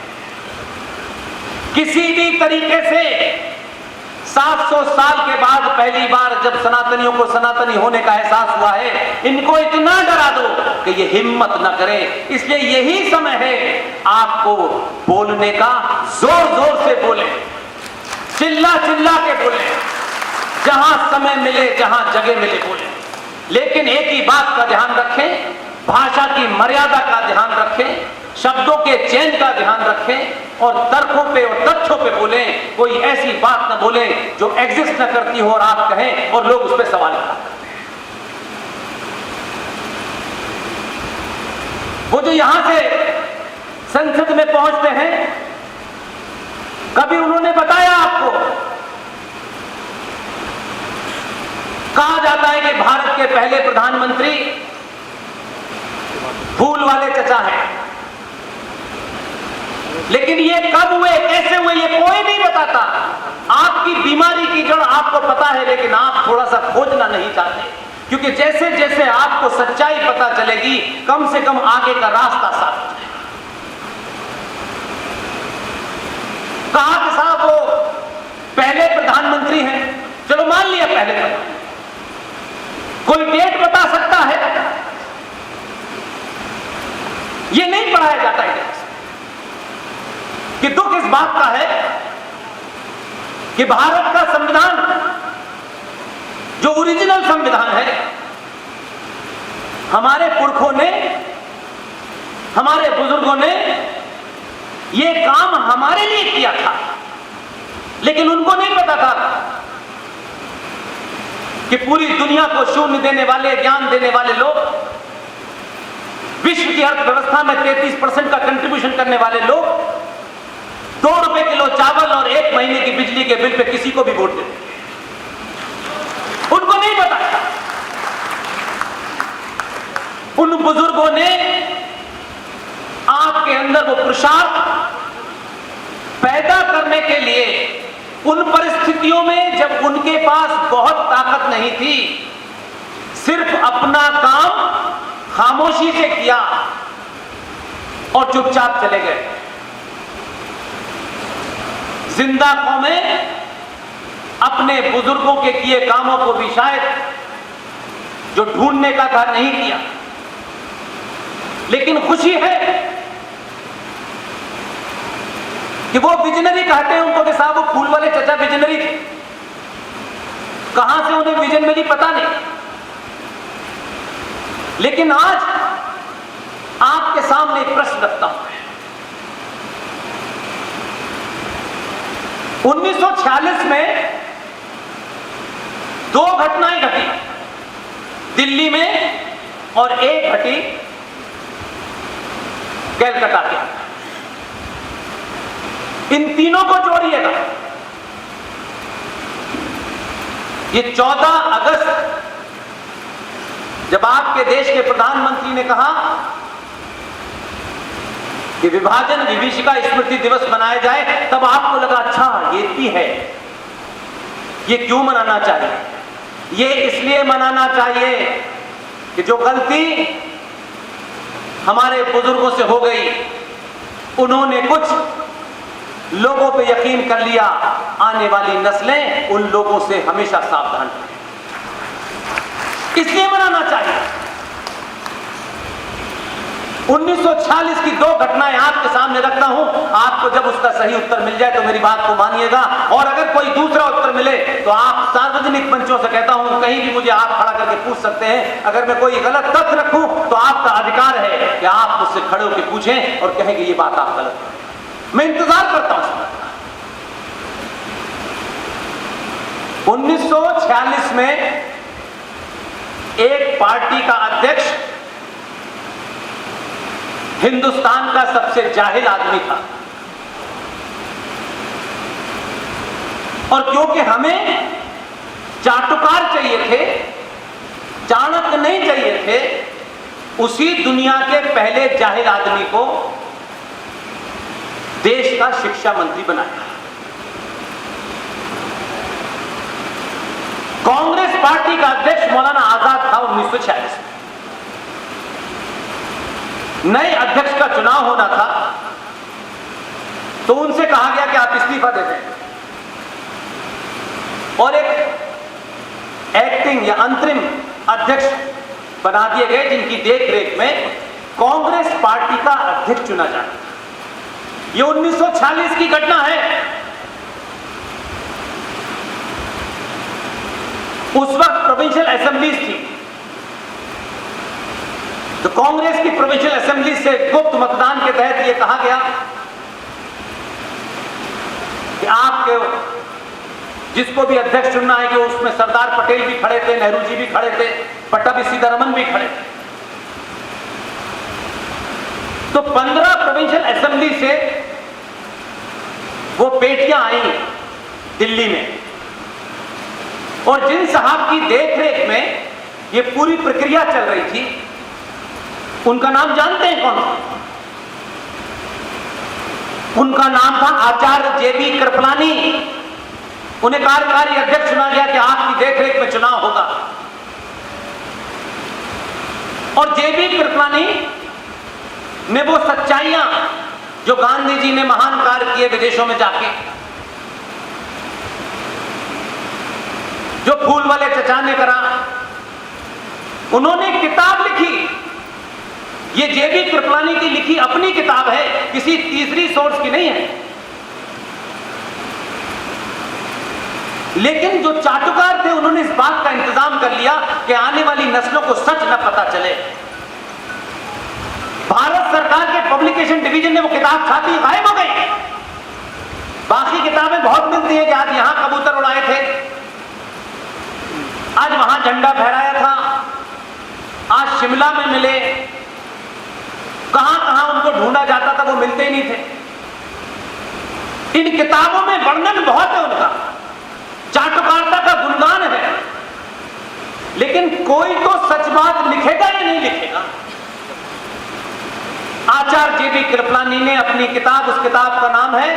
किसी भी तरीके से 700 साल के बाद पहली बार जब सनातनियों को सनातनी होने का एहसास हुआ है, इनको इतना डरा दो कि ये हिम्मत न करे। इसलिए यही समय है आपको बोलने का, जोर जोर से बोले, चिल्ला चिल्ला के बोले, जहां समय मिले, जहां जगह मिले बोले। लेकिन एक ही बात का ध्यान रखें, भाषा की मर्यादा का ध्यान रखें, शब्दों के चयन का ध्यान रखें, और तर्कों पे और तथ्यों पे बोलें। कोई ऐसी बात न बोलें जो एग्जिस्ट न करती हो और आप कहें और लोग उस पर सवाल करते हैं। वो जो यहां से संसद में पहुंचते हैं, कभी उन्होंने बताया आपको? कहा जाता है कि भारत के पहले प्रधानमंत्री फूल वाले चचा हैं, लेकिन ये कब हुए, कैसे हुए, ये कोई नहीं बताता। आपकी बीमारी की जड़ आपको पता है, लेकिन आप थोड़ा सा खोजना नहीं चाहते, क्योंकि जैसे जैसे आपको सच्चाई पता चलेगी, कम से कम आगे का रास्ता साफ हो जाएगा। कहा कि साहब वो पहले प्रधानमंत्री हैं, चलो मान लिया पहले प्रधानमंत्री, कोई डेट बता सकता है? ये नहीं पढ़ाया जाता है कि दुख इस बात का है कि भारत का संविधान जो ओरिजिनल संविधान है, हमारे पुरखों ने, हमारे बुजुर्गों ने ये काम हमारे लिए किया था, लेकिन उनको नहीं पता था कि पूरी दुनिया को शून्य देने वाले, ज्ञान देने वाले लोग, विश्व की अर्थव्यवस्था में 33% का कंट्रीब्यूशन करने वाले लोग 2 रुपए किलो चावल और 1 महीने की बिजली के बिल पे किसी को भी वोट देते, उनको नहीं पता था। उन बुजुर्गों ने आपके अंदर वो पुरुषार्थ पैदा करने के लिए, उन परिस्थितियों में जब उनके पास बहुत ताकत नहीं थी, सिर्फ अपना काम खामोशी से किया और चुपचाप चले गए। जिंदा कौमें अपने बुजुर्गों के किए कामों को भी शायद जो ढूंढने का था नहीं किया, लेकिन खुशी है कि वो विजनरी कहते हैं उनको कि साहब वो फूल वाले चचा विजनरी थे, कहां से उन्हें विजन मिली पता नहीं। लेकिन आज आपके सामने एक प्रश्न रखता हूं। 1946 में 2 घटनाएं घटी दिल्ली में और एक घटी कलकत्ता के। इन तीनों को जोड़िएगा, ये 14 अगस्त जब आपके देश के प्रधानमंत्री ने कहा कि विभाजन विभीषिका स्मृति दिवस मनाया जाए, तब आपको लगा अच्छा ये भी है, ये क्यों मनाना चाहिए? ये इसलिए मनाना चाहिए कि जो गलती हमारे बुजुर्गों से हो गई, उन्होंने कुछ लोगों पे यकीन कर लिया, आने वाली नस्लें उन लोगों से हमेशा सावधान रहें, इसलिए मनाना चाहिए। 1946 की 2 घटनाएं आपके सामने रखता हूं, आपको जब उसका सही उत्तर मिल जाए तो मेरी बात को मानिएगा, और अगर कोई दूसरा उत्तर मिले तो आप सार्वजनिक मंचों से कहता हूं, कहीं भी मुझे आप खड़ा करके पूछ सकते हैं। अगर मैं कोई गलत तथ्य रखूं तो आपका अधिकार है कि आप मुझसे खड़े होकर पूछें और कहें कि ये बात आप गलत है। मैं इंतजार करता हूं। 1946 में एक पार्टी का अध्यक्ष हिंदुस्तान का सबसे जाहिल आदमी था, और क्योंकि हमें चाटुकार चाहिए थे, चाणक्य नहीं चाहिए थे, उसी दुनिया के पहले जाहिल आदमी को देश का शिक्षा मंत्री बनाया। कांग्रेस पार्टी का अध्यक्ष मौलाना आजाद था 1946 में। नए अध्यक्ष का चुनाव होना था, तो उनसे कहा गया कि आप इस्तीफा दे दें और एक एक्टिंग या अंतरिम अध्यक्ष बना दिए गए, जिनकी देखरेख में कांग्रेस पार्टी का अध्यक्ष चुना जाना था। यह 1946 की घटना है। उस वक्त प्रोविंशियल असेंबलीज थी, तो कांग्रेस की प्रोविंशियल असेंबली से गुप्त मतदान के तहत यह कहा गया कि आपके जिसको भी अध्यक्ष चुनना है, कि उसमें सरदार पटेल भी खड़े थे, नेहरू जी भी खड़े थे, पट्टाभी सीतारमन भी खड़े थे। तो 15 प्रोविंशियल असेंबली से वो पेटियां आई दिल्ली में, और जिन साहब की देखरेख में ये पूरी प्रक्रिया चल रही थी, उनका नाम जानते हैं कौन? उनका नाम था आचार्य जेबी कृपलानी। उन्हें कार्यकारी अध्यक्ष चुना गया कि आपकी देखरेख में चुनाव होगा, और जेबी कृपलानी ने वो सच्चाइयां जो गांधी जी ने महान कार्य किए विदेशों में जाके, जो फूल वाले चचा ने करा, उन्होंने किताब लिखी। ये जेबी कृपलानी की लिखी अपनी किताब है, किसी तीसरी सोर्स की नहीं है। लेकिन जो चाटुकार थे उन्होंने इस बात का इंतजाम कर लिया कि आने वाली नस्लों को सच न पता चले। भारत सरकार के पब्लिकेशन डिवीजन ने वो किताब छापी, गायब हो गई। बाकी किताबें बहुत मिलती हैं कि आज यहां कबूतर उड़ाए थे, आज वहां झंडा फहराया था, आज शिमला में मिले, कहां कहां उनको ढूंढा जाता था, वो मिलते ही नहीं थे। इन किताबों में वर्णन बहुत है उनका, चाटुकारिता का गुणगान है, लेकिन कोई तो सच बात लिखेगा या नहीं लिखेगा। आचार्य जेबी कृपलानी ने अपनी किताब, उस किताब का नाम है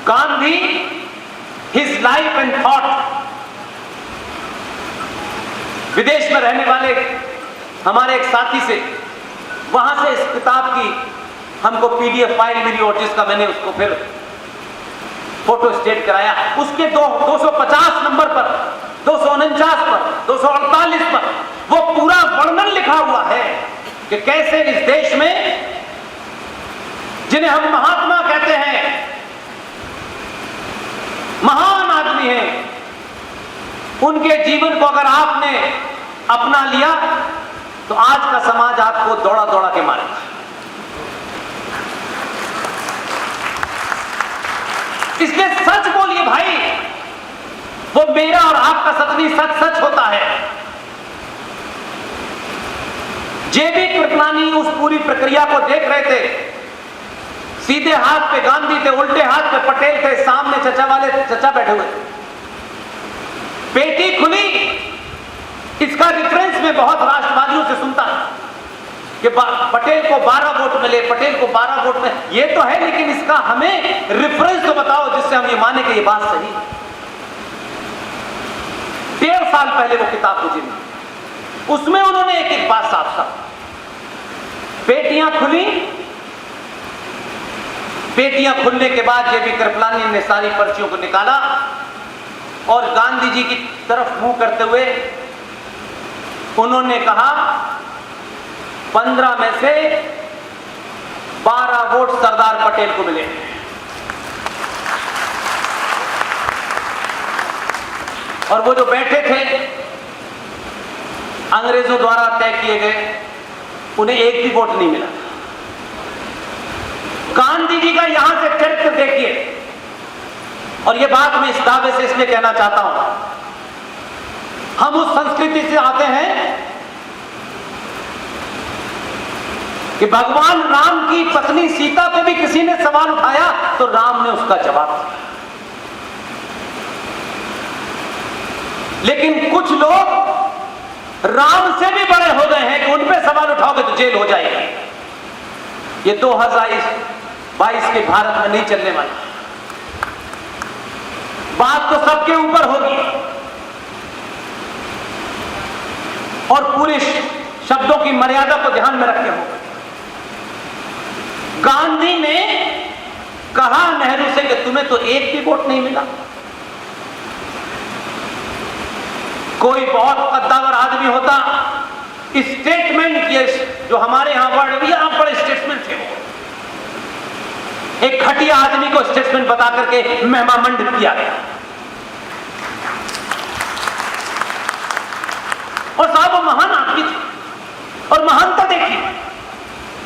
Gandhi, his life and thought. विदेश में रहने वाले हमारे एक साथी से, वहां से इस किताब की हमको पीडीएफ फाइल मिली और जिसका मैंने उसको फिर फोटो स्टेट कराया। उसके 250 नंबर पर, 249 पर, 248 पर वो पूरा वर्णन लिखा हुआ है कि कैसे इस देश में, जिन्हें हम महात्मा कहते हैं, महान आदमी हैं, उनके जीवन को अगर आपने अपना लिया तो आज का समाज आपको दौड़ा दौड़ा के मारेगा। इसलिए सच बोलिए भाई, वो मेरा और आपका सच नहीं, सच सच होता है। जेबी कृपलानी उस पूरी प्रक्रिया को देख रहे थे। सीधे हाथ पे गांधी थे, उल्टे हाथ पे पटेल थे, सामने चचा बैठे हुए थे। पेटी खुली, इसका रिफरेंस में बहुत राष्ट्रवादियों से सुनता कि पटेल को 12 वोट मिले, पटेल को 12 वोट मिले। ये तो है, लेकिन इसका हमें रिफरेंस तो बताओ जिससे हम ये माने कि ये बात सही है। 1.5 साल पहले वो किताब मुझे मिली, उसमें उन्होंने एक एक बात साफ साफ, पेटियां खुली, पेटियां खुलने के बाद जेबी कृपलानी ने सारी पर्चियों को निकाला और गांधी जी की तरफ मुंह करते हुए उन्होंने कहा 15 में से 12 वोट सरदार पटेल को मिले। और वो जो बैठे थे अंग्रेजों द्वारा तय किए गए, उन्हें एक भी वोट नहीं मिला। गांधी जी का यहां से चरित्र देखिए। और ये बात मैं इस दावे से इसलिए कहना चाहता हूं, हम उस संस्कृति से आते हैं कि भगवान राम की पत्नी सीता पे भी किसी ने सवाल उठाया तो राम ने उसका जवाब दिया। लेकिन कुछ लोग राम से भी बड़े हो गए हैं कि उन पे सवाल उठाओगे तो जेल हो जाएगी। ये 2022 के भारत में नहीं चलने वाला। बात तो सबके ऊपर होगी और पूरे शब्दों की मर्यादा को ध्यान में रखते होगा। गांधी ने कहा नेहरू से कि तुम्हें तो एक भी वोट नहीं मिला। कोई बहुत कद्दावर आदमी होता, स्टेटमेंट किए, जो हमारे यहां वर्ड भी आप बड़े स्टेटमेंट थे, एक खटिया आदमी को स्टेटमेंट बता करके महिमा मंडित किया गया। और साहब वो महान आदमी थे और महानता देखी।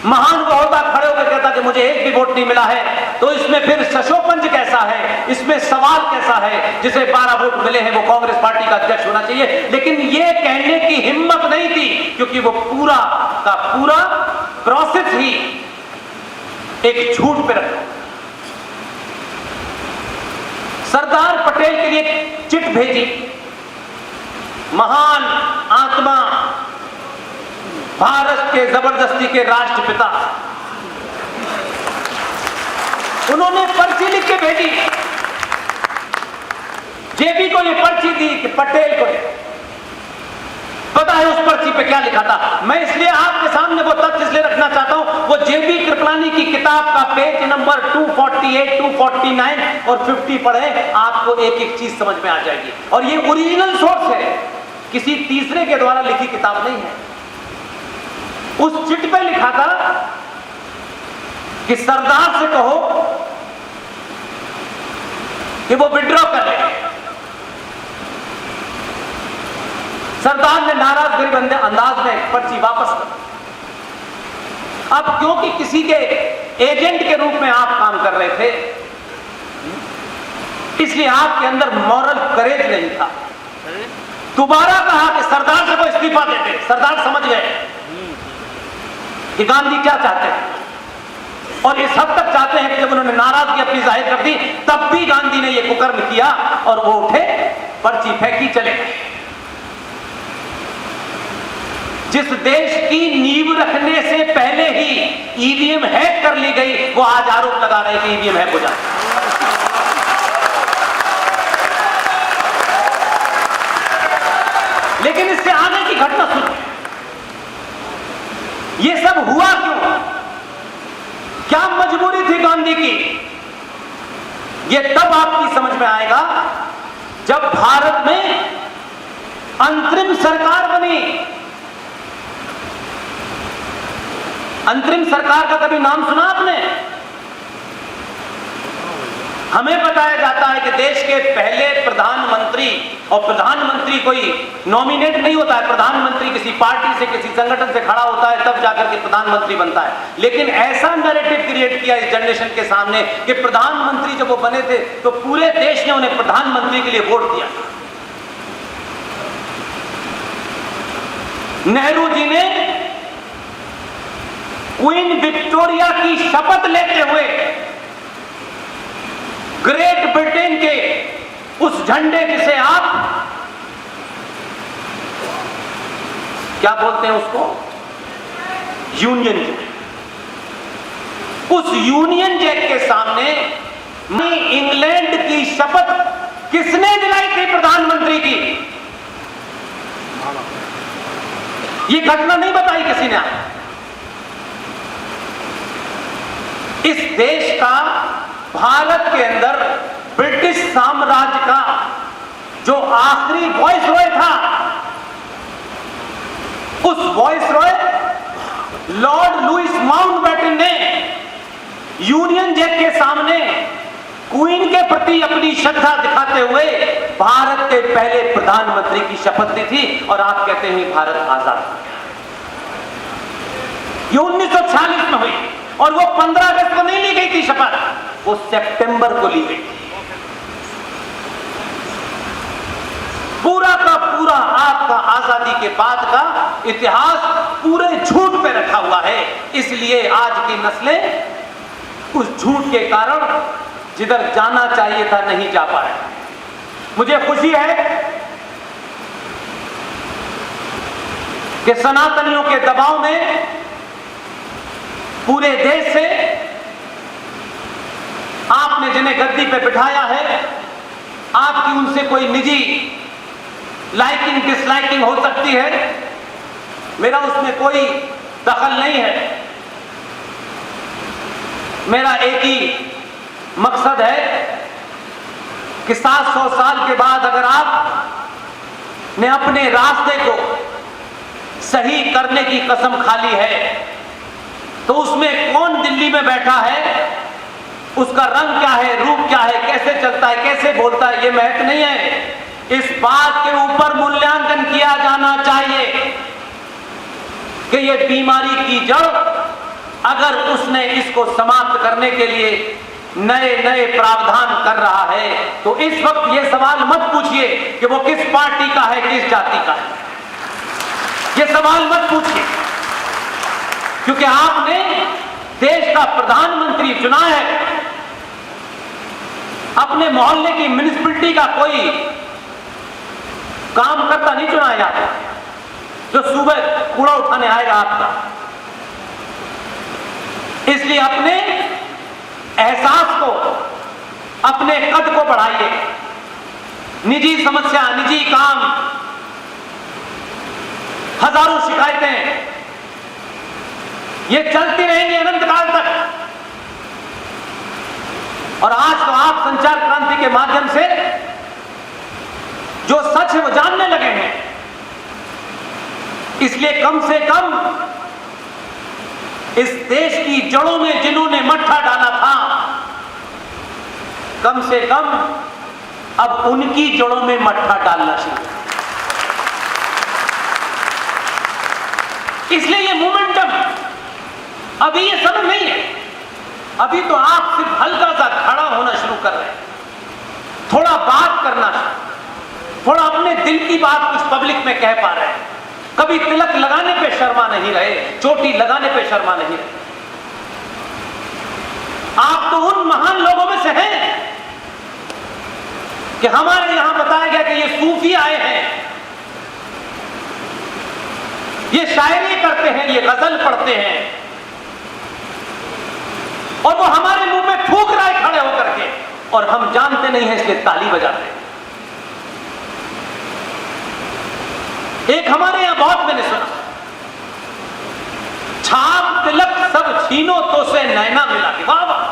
महान वो होता खड़े होकर कहता कि मुझे एक भी वोट नहीं मिला है, तो इसमें फिर शशोपंज कैसा है, इसमें सवाल कैसा है, जिसे 12 वोट मिले हैं वो कांग्रेस पार्टी का अध्यक्ष होना चाहिए। लेकिन ये कहने की हिम्मत नहीं थी, क्योंकि वो पूरा का पूरा प्रोसेस ही एक झूठ पे रखा। सरदार पटेल के लिए चिट भेजी, महान आत्मा, भारत के जबरदस्ती के राष्ट्रपिता, उन्होंने पर्ची लिख के भेजी। जेबी को ये पर्ची दी कि पटेल को पता है उस पर्ची पे क्या लिखा था। मैं इसलिए आपके सामने वो तथ्य इसलिए रखना चाहता हूं, वो जेबी कृपलानी की किताब का पेज नंबर 248, 249 और 50 पढ़े, आपको एक एक चीज समझ में आ जाएगी। और ये ओरिजिनल सोर्स है, किसी तीसरे के द्वारा लिखी किताब नहीं है। उस चिट पे लिखा था कि सरदार से कहो कि वो विड्रॉ कर ले। सरदार ने नाराज गरीब अंदाज में पर्ची वापस कर। अब क्योंकि किसी के एजेंट के रूप में आप काम कर रहे थे, इसलिए आपके अंदर मॉरल करेज नहीं था। दोबारा कहा कि सरदार से को इस्तीफा देते। सरदार समझ गए कि गांधी क्या चाहते हैं, और इस हद तक चाहते हैं कि जब उन्होंने नाराजगी अपनी जाहिर कर दी, तब भी गांधी ने यह कुकर्म किया और वो उठे, पर्ची फेंकी, चले गए। जिस देश की नींव रखने से पहले ही ईवीएम हैक कर ली गई, वो आज आरोप लगा रहे कि ईवीएम हैक हो जाए। लेकिन इससे आगे की घटना सुनिए, ये सब हुआ क्यों? क्या मजबूरी थी गांधी की? ये तब आपकी समझ में आएगा जब भारत में अंतरिम सरकार बनी। अंतरिम सरकार का कभी नाम सुना आपने? हमें बताया जाता है कि देश के पहले प्रधानमंत्री, और प्रधानमंत्री कोई नॉमिनेट नहीं होता है, प्रधानमंत्री किसी पार्टी से, किसी संगठन से खड़ा होता है, तब जाकर के प्रधानमंत्री बनता है। लेकिन ऐसा नैरेटिव क्रिएट किया इस जनरेशन के सामने कि प्रधानमंत्री जब वो बने थे तो पूरे देश ने उन्हें प्रधानमंत्री के लिए वोट दिया। नेहरू जी ने क्वीन विक्टोरिया की शपथ लेते हुए ग्रेट ब्रिटेन के उस झंडे जिसे आप क्या बोलते हैं उसको, यूनियन जैक, उस यूनियन जैक के सामने इंग्लैंड की शपथ किसने दिलाई थी प्रधानमंत्री की? ये घटना नहीं बताई किसी ने। इस देश का, भारत के अंदर ब्रिटिश साम्राज्य का जो आखिरी वॉइसरॉय था, उस वॉइसरॉय लॉर्ड लुइस माउंटबेटन ने यूनियन जैक के सामने क्वीन के प्रति अपनी श्रद्धा दिखाते हुए भारत के पहले प्रधानमंत्री की शपथ ली थी, और आप कहते हैं भारत आजाद हो गया। ये 1946 में हुई, और वो 15 अगस्त को नहीं ली गई थी शपथ, वो सितंबर को ली गई थी। पूरा का पूरा आपका आजादी के बाद का इतिहास पूरे झूठ पे रखा हुआ है। इसलिए आज की नस्लें उस झूठ के कारण जिधर जाना चाहिए था नहीं जा पाए। मुझे खुशी है कि सनातनियों के दबाव में पूरे देश से आपने जिन्हें गद्दी पे बिठाया है, आपकी उनसे कोई निजी लाइकिंग डिसलाइकिंग हो सकती है, मेरा उसमें कोई दखल नहीं है। मेरा एक ही मकसद है कि 700 साल के बाद अगर आप ने अपने रास्ते को सही करने की कसम खा ली है, तो उसमें कौन दिल्ली में बैठा है, उसका रंग क्या है, रूप क्या है, कैसे चलता है, कैसे बोलता है, ये महत्व नहीं है। इस बात के ऊपर मूल्यांकन किया जाना चाहिए कि ये बीमारी की जड़, अगर उसने इसको समाप्त करने के लिए नए नए प्रावधान कर रहा है, तो इस वक्त ये सवाल मत पूछिए कि वो किस पार्टी का है, किस जाति का है। ये सवाल मत पूछिए, क्योंकि आपने देश का प्रधानमंत्री चुना है। अपने मोहल्ले की म्युनिसिपैलिटी का कोई काम करता नहीं चुना है आपने, जो सुबह कूड़ा उठाने आएगा आपका। इसलिए अपने एहसास को, अपने कद को बढ़ाइए। निजी समस्या, निजी काम, हजारों शिकायतें ये चलती रहेंगी अनंत काल तक। और आज तो आप संचार क्रांति के माध्यम से जो सच है वो जानने लगे हैं। इसलिए कम से कम इस देश की जड़ों में जिन्होंने मट्ठा डाला था, कम से कम अब उनकी जड़ों में मट्ठा डालना शुरू। इसलिए ये मोमेंटम अभी ये समय नहीं है। अभी तो आप सिर्फ हल्का सा खड़ा होना शुरू कर रहे हैं, थोड़ा बात करना, थोड़ा अपने दिल की बात कुछ पब्लिक में कह पा रहे हैं। कभी तिलक लगाने पे शर्मा नहीं रहे, चोटी लगाने पे शर्मा नहीं रहे। आप तो उन महान लोगों में से हैं कि हमारे यहां बताया गया कि ये सूफी आए हैं, ये शायरी करते हैं, ये गजल पढ़ते हैं, और वो हमारे मुंह में थूक रहा है खड़े होकर के, और हम जानते नहीं हैं इसलिए ताली बजाते हैं। एक हमारे यहां बहुत मैंने सुना, छाप तिलक सब छीनो तो से नैना मिला के। वाह वाह,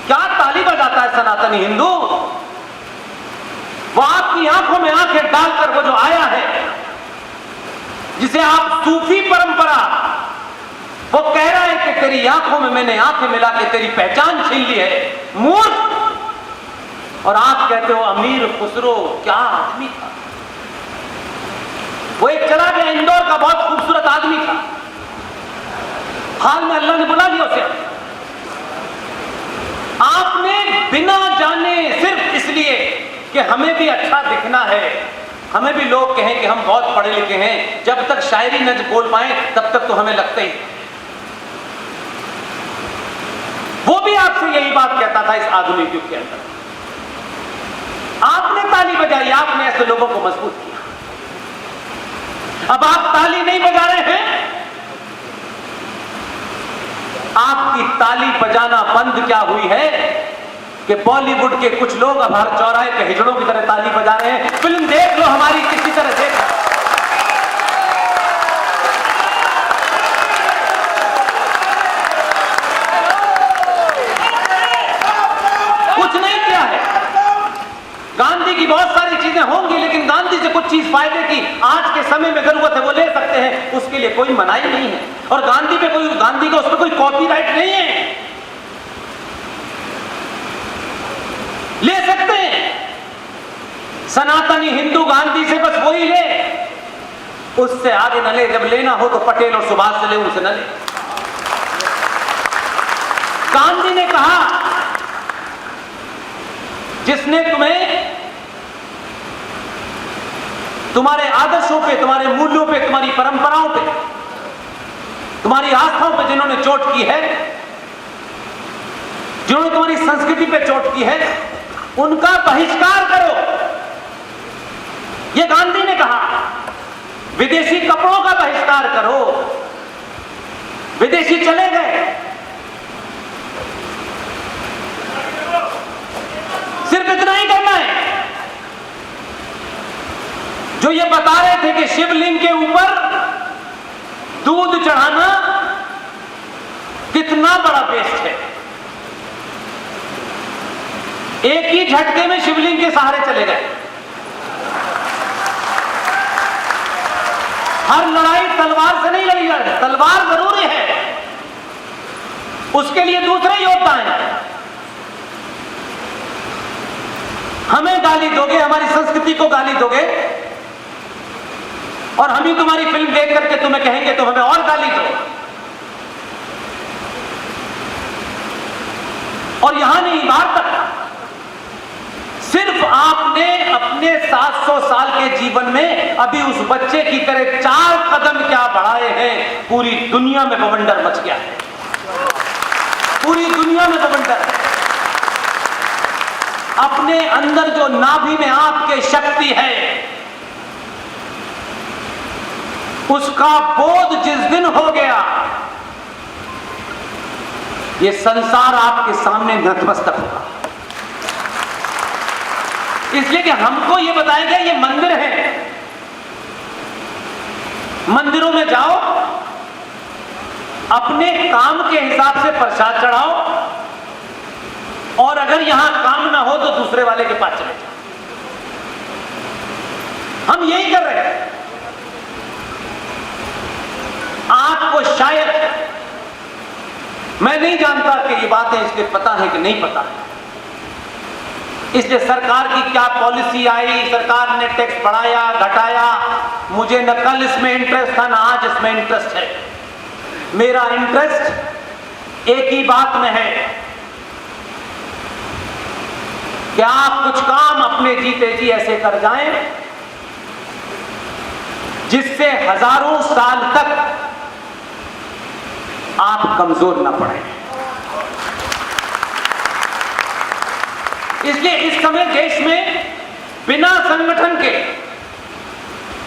क्या ताली बजाता है सनातनी हिंदू। वो आपकी आंखों में आंखें डालकर वो जो आया है, जिसे आप सूफी परंपरा, वो कह रहा है कि तेरी आंखों में मैंने आंखें मिला के तेरी पहचान छीन ली है, मूर्ख। और आप कहते हो अमीर खुसरो क्या आदमी था। वो एक चला गया इंदौर का बहुत खूबसूरत आदमी था, हाल में अल्लाह ने बुला दिया उसे। आपने बिना जाने, सिर्फ इसलिए कि हमें भी अच्छा दिखना है, हमें भी लोग कहें कि हम बहुत पढ़े लिखे हैं, जब तक शायरी न बोल पाए तब तक तो हमें लगता ही। वो भी आपसे यही बात कहता था इस आधुनिक युग के अंदर। आपने ताली बजाई, आपने ऐसे लोगों को मजबूत किया। अब आप ताली नहीं बजा रहे हैं, आपकी ताली बजाना बंद क्या हुई है कि बॉलीवुड के कुछ लोग अब हर चौराहे पे हिजड़ों की तरह ताली बजा रहे हैं। फिल्म देख लो हमारी, किसी तरह देख लो। कुछ नहीं किया है। गांधी की बहुत सारी चीजें होंगी, लेकिन गांधी से कुछ चीज फायदे की आज के समय में जरूरत है वो ले सकते हैं, उसके लिए कोई मनाही नहीं है। और गांधी पे कोई, गांधी का उस पर कोई कॉपीराइट नहीं है, ले सकते हैं। सनातनी हिंदू गांधी से बस वही ले, उससे आगे न ले। जब लेना हो तो पटेल और सुभाष से ले, उनसे न ले। गांधी ने कहा, जिसने तुम्हें तुम्हारे आदर्शों पे, तुम्हारे मूल्यों पे, तुम्हारी परंपराओं पे, तुम्हारी आस्थाओं पे जिन्होंने चोट की है, जिन्होंने तुम्हारी संस्कृति पे चोट की है, उनका बहिष्कार करो। यह गांधी ने कहा। विदेशी कपड़ों का बहिष्कार करो। विदेशी चले गए, सिर्फ इतना ही करना है। जो ये बता रहे थे कि शिवलिंग के ऊपर दूध चढ़ाना कितना बड़ा वेस्ट है, एक ही झटके में शिवलिंग के सहारे चले गए। हर लड़ाई तलवार से नहीं लड़ी जाती, तलवार जरूरी है, उसके लिए दूसरे योद्धा हैं। हमें गाली दोगे, हमारी संस्कृति को गाली दोगे, और हम ही तुम्हारी फिल्म देख करके तुम्हें कहेंगे तो हमें और गाली दो। और यहां नहीं, बाहर तक। सिर्फ आपने अपने 700 साल के जीवन में अभी उस बच्चे की तरह 4 कदम क्या बढ़ाए हैं, पूरी दुनिया में बवंडर मच गया है। पूरी दुनिया में बवंडर है। अपने अंदर जो नाभि में आपके शक्ति है, उसका बोध जिस दिन हो गया, ये संसार आपके सामने नतमस्तक होगा। इसलिए कि हमको ये बताया गया ये मंदिर है, मंदिरों में जाओ, अपने काम के हिसाब से प्रसाद चढ़ाओ, और अगर यहां काम ना हो तो दूसरे वाले के पास चले जाओ। हम यही कर रहे हैं। आपको शायद, मैं नहीं जानता कि ये बातें इसलिए पता है कि नहीं पता है, इसलिए सरकार की क्या पॉलिसी आई, सरकार ने टैक्स बढ़ाया घटाया, मुझे न कल इसमें इंटरेस्ट था न आज इसमें इंटरेस्ट है। मेरा इंटरेस्ट एक ही बात में है कि आप कुछ काम अपने जीते जी ऐसे कर जाएं जिससे हजारों साल तक आप कमजोर न पड़े। इसलिए इस समय देश में बिना संगठन के,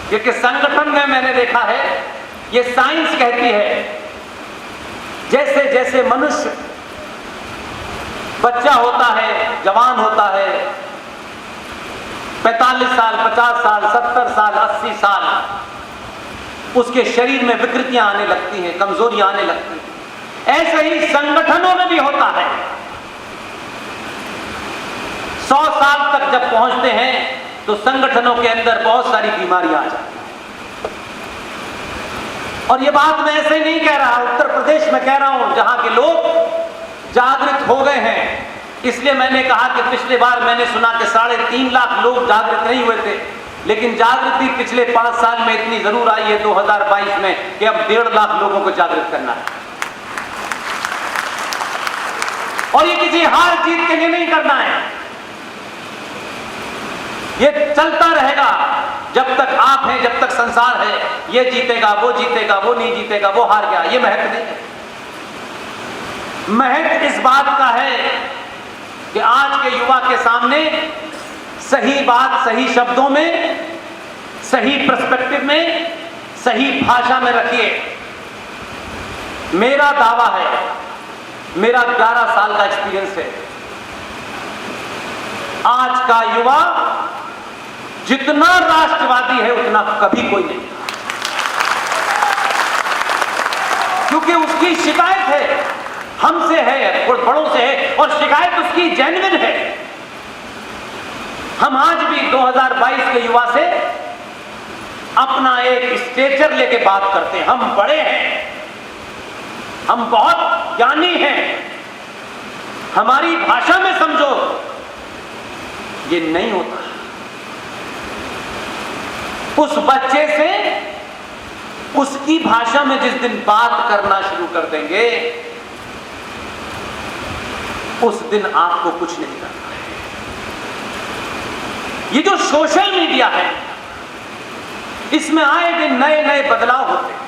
क्योंकि संगठन में मैंने देखा है, ये साइंस कहती है, जैसे जैसे मनुष्य बच्चा होता है, जवान होता है, 45 साल, 50 साल, 70 साल, 80 साल, उसके शरीर में विकृतियां आने लगती हैं, कमजोरियां आने लगती हैं। ऐसे ही संगठनों में भी होता है। 100 साल तक जब पहुंचते हैं तो संगठनों के अंदर बहुत सारी बीमारियां आ जाती हैं। और ये बात मैं ऐसे नहीं कह रहा, उत्तर प्रदेश में कह रहा हूं, जहां के लोग जागृत हो गए हैं। इसलिए मैंने कहा कि पिछले बार मैंने सुना कि 3.5 लाख लोग जागृत नहीं हुए थे, लेकिन जागृति पिछले 5 साल में इतनी जरूर आई है 2022 में कि अब 1.5 लाख लोगों को जागृत करना है। और ये किसी हार जीत के लिए नहीं करना है, ये चलता रहेगा जब तक आप हैं, जब तक संसार है। ये जीतेगा, वो जीतेगा, वो नहीं जीतेगा, वो हार गया, ये महत्व नहीं है। महत्व इस बात का है कि आज के युवा के सामने सही बात सही शब्दों में, सही पर्सपेक्टिव में, सही भाषा में रखिए। मेरा दावा है, मेरा 11 साल का एक्सपीरियंस है, आज का युवा जितना राष्ट्रवादी है उतना कभी कोई नहीं, क्योंकि उसकी शिकायत है, हमसे है, बड़ों से है, और शिकायत उसकी जेन्युइन है। हम आज भी 2022 के युवा से अपना एक स्टेचर लेके बात करते हैं। हम बड़े हैं, हम बहुत ज्ञानी हैं, हमारी भाषा में समझो, ये नहीं होता। उस बच्चे से उसकी भाषा में जिस दिन बात करना शुरू कर देंगे, उस दिन आपको कुछ नहीं करना है। ये जो सोशल मीडिया है, इसमें आए दिन नए नए बदलाव होते हैं।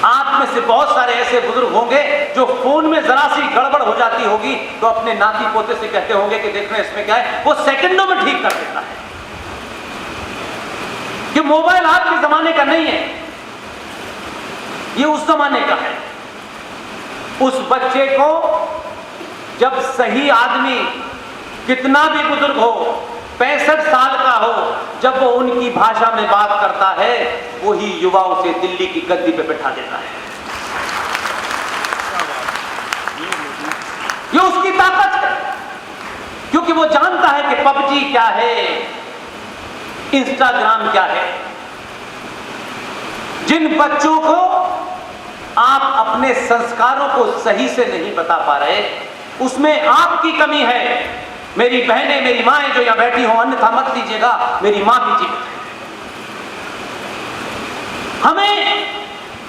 आप में से बहुत सारे ऐसे बुजुर्ग होंगे जो फोन में जरा सी गड़बड़ हो जाती होगी तो अपने नाती पोते से कहते होंगे कि देख रहे हैं इसमें क्या है, वो सेकंडों में ठीक कर देता है। कि मोबाइल आज के जमाने का नहीं है, ये उस जमाने का है। उस बच्चे को जब सही आदमी, कितना भी बुजुर्ग हो, 65 साल का हो, जब वो उनकी भाषा में बात करता है, वही युवा उसे दिल्ली की गद्दी पे बैठा देता है। ये उसकी ताकत है, क्योंकि वो जानता है कि पबजी क्या है, इंस्टाग्राम क्या है। जिन बच्चों को आप अपने संस्कारों को सही से नहीं बता पा रहे, उसमें आपकी कमी है। मेरी बहनें, मेरी माएं जो यहां बैठी हो, अन्यथा मत लीजिएगा, मेरी मां भी जीवित है। हमें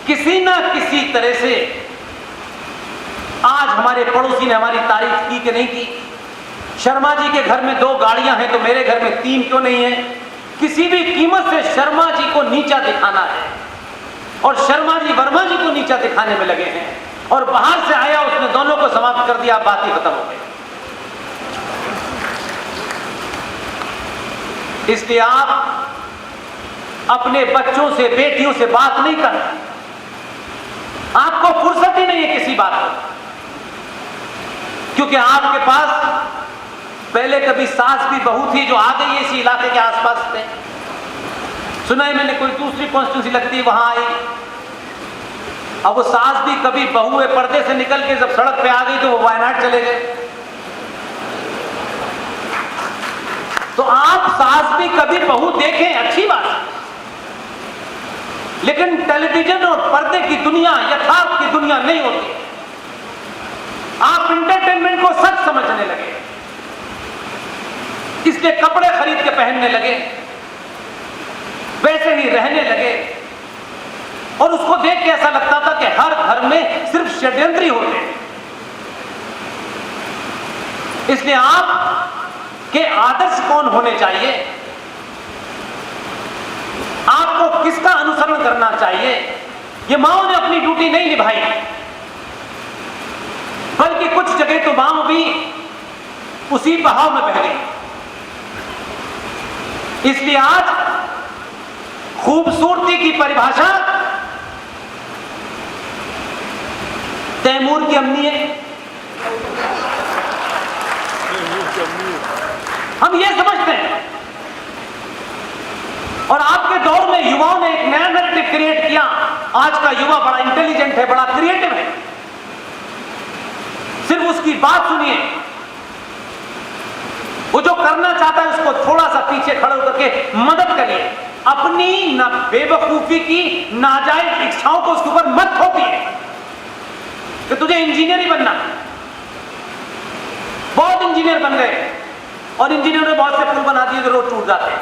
किसी ना किसी तरह से, आज हमारे पड़ोसी ने हमारी तारीफ की कि नहीं की, शर्मा जी के घर में 2 गाड़ियां हैं तो मेरे घर में 3 क्यों नहीं है। किसी भी कीमत से शर्मा जी को नीचा दिखाना है, और शर्मा जी वर्मा जी को नीचा दिखाने में लगे हैं, और बाहर से आया उसने दोनों को समाप्त कर दिया, बात ही खत्म हो गई। इसलिए आप अपने बच्चों से, बेटियों से बात नहीं करते, आपको फुर्सत ही नहीं है किसी बात को, क्योंकि आपके पास पहले कभी सास भी बहू थी जो आ गई इसी इलाके के आसपास थे। सुना है मैंने, कोई दूसरी कॉन्स्टिट्यूंसी लगती है वहां आई, अब वो सास भी कभी बहू है, पर्दे से निकल के जब सड़क पे आ गई तो वो वायनाड चले गए। तो आप सास भी कभी बहू देखें, अच्छी बात है, लेकिन टेलीविजन और पर्दे की दुनिया यथार्थ की दुनिया नहीं होती। आप इंटरटेनमेंट को सच समझने लगे, इसलिए कपड़े खरीद के पहनने लगे, वैसे ही रहने लगे, और उसको देख के ऐसा लगता था कि हर घर में सिर्फ षड्यंत्री होते हैं। इसलिए आप के आदर्श कौन होने चाहिए, आपको किसका अनुसरण करना चाहिए, ये माओ ने अपनी ड्यूटी नहीं निभाई, बल्कि कुछ जगह तो माओ भी उसी बहाव में बह गई। इसलिए आज खूबसूरती की परिभाषा तैमूर की अम्मी है। हम ये समझते हैं, और आपके दौर में युवाओं ने एक नया नैरेटिव क्रिएट किया। आज का युवा बड़ा इंटेलिजेंट है, बड़ा क्रिएटिव है, सिर्फ उसकी बात सुनिए, वो जो करना चाहता है उसको थोड़ा सा पीछे खड़े होकर के मदद करिए। अपनी न बेवकूफी की नाजायज इच्छाओं को उसके ऊपर मत थोपिए कि तुझे इंजीनियर ही बनना। बहुत इंजीनियर बन गए और इंजीनियर ने बहुत से पुल बना दिए जो रोड टूट जाते हैं।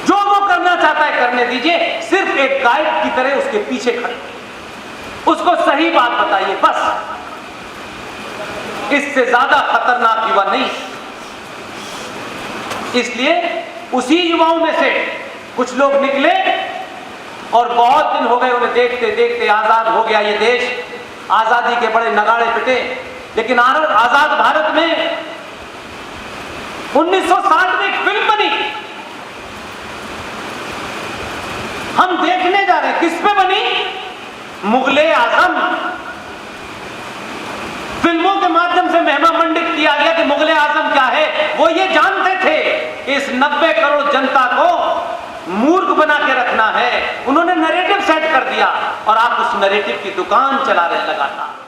जो वो करना चाहता है करने दीजिए, सिर्फ एक गाइड की तरह उसके पीछे खड़े, उसको सही बात बताइए, बस। इससे ज्यादा खतरनाक युवा नहीं। इसलिए उसी युवाओं में से कुछ लोग निकले और बहुत दिन हो गए उन्हें देखते देखते आजाद हो गया ये देश, आजादी के बड़े नगाड़े पिटे, लेकिन आजाद भारत में 1960 में एक फिल्म बनी, हम देखने जा रहे हैं किस पे बनी, मुगले आजम। फिल्मों के माध्यम से महिमा मंडित किया गया कि मुगले आजम क्या है। वो ये जानते थे कि इस 90 करोड़ जनता को मूर्ख बना के रखना है। उन्होंने नैरेटिव सेट कर दिया और आप उस नैरेटिव की दुकान चला रहे लगातार।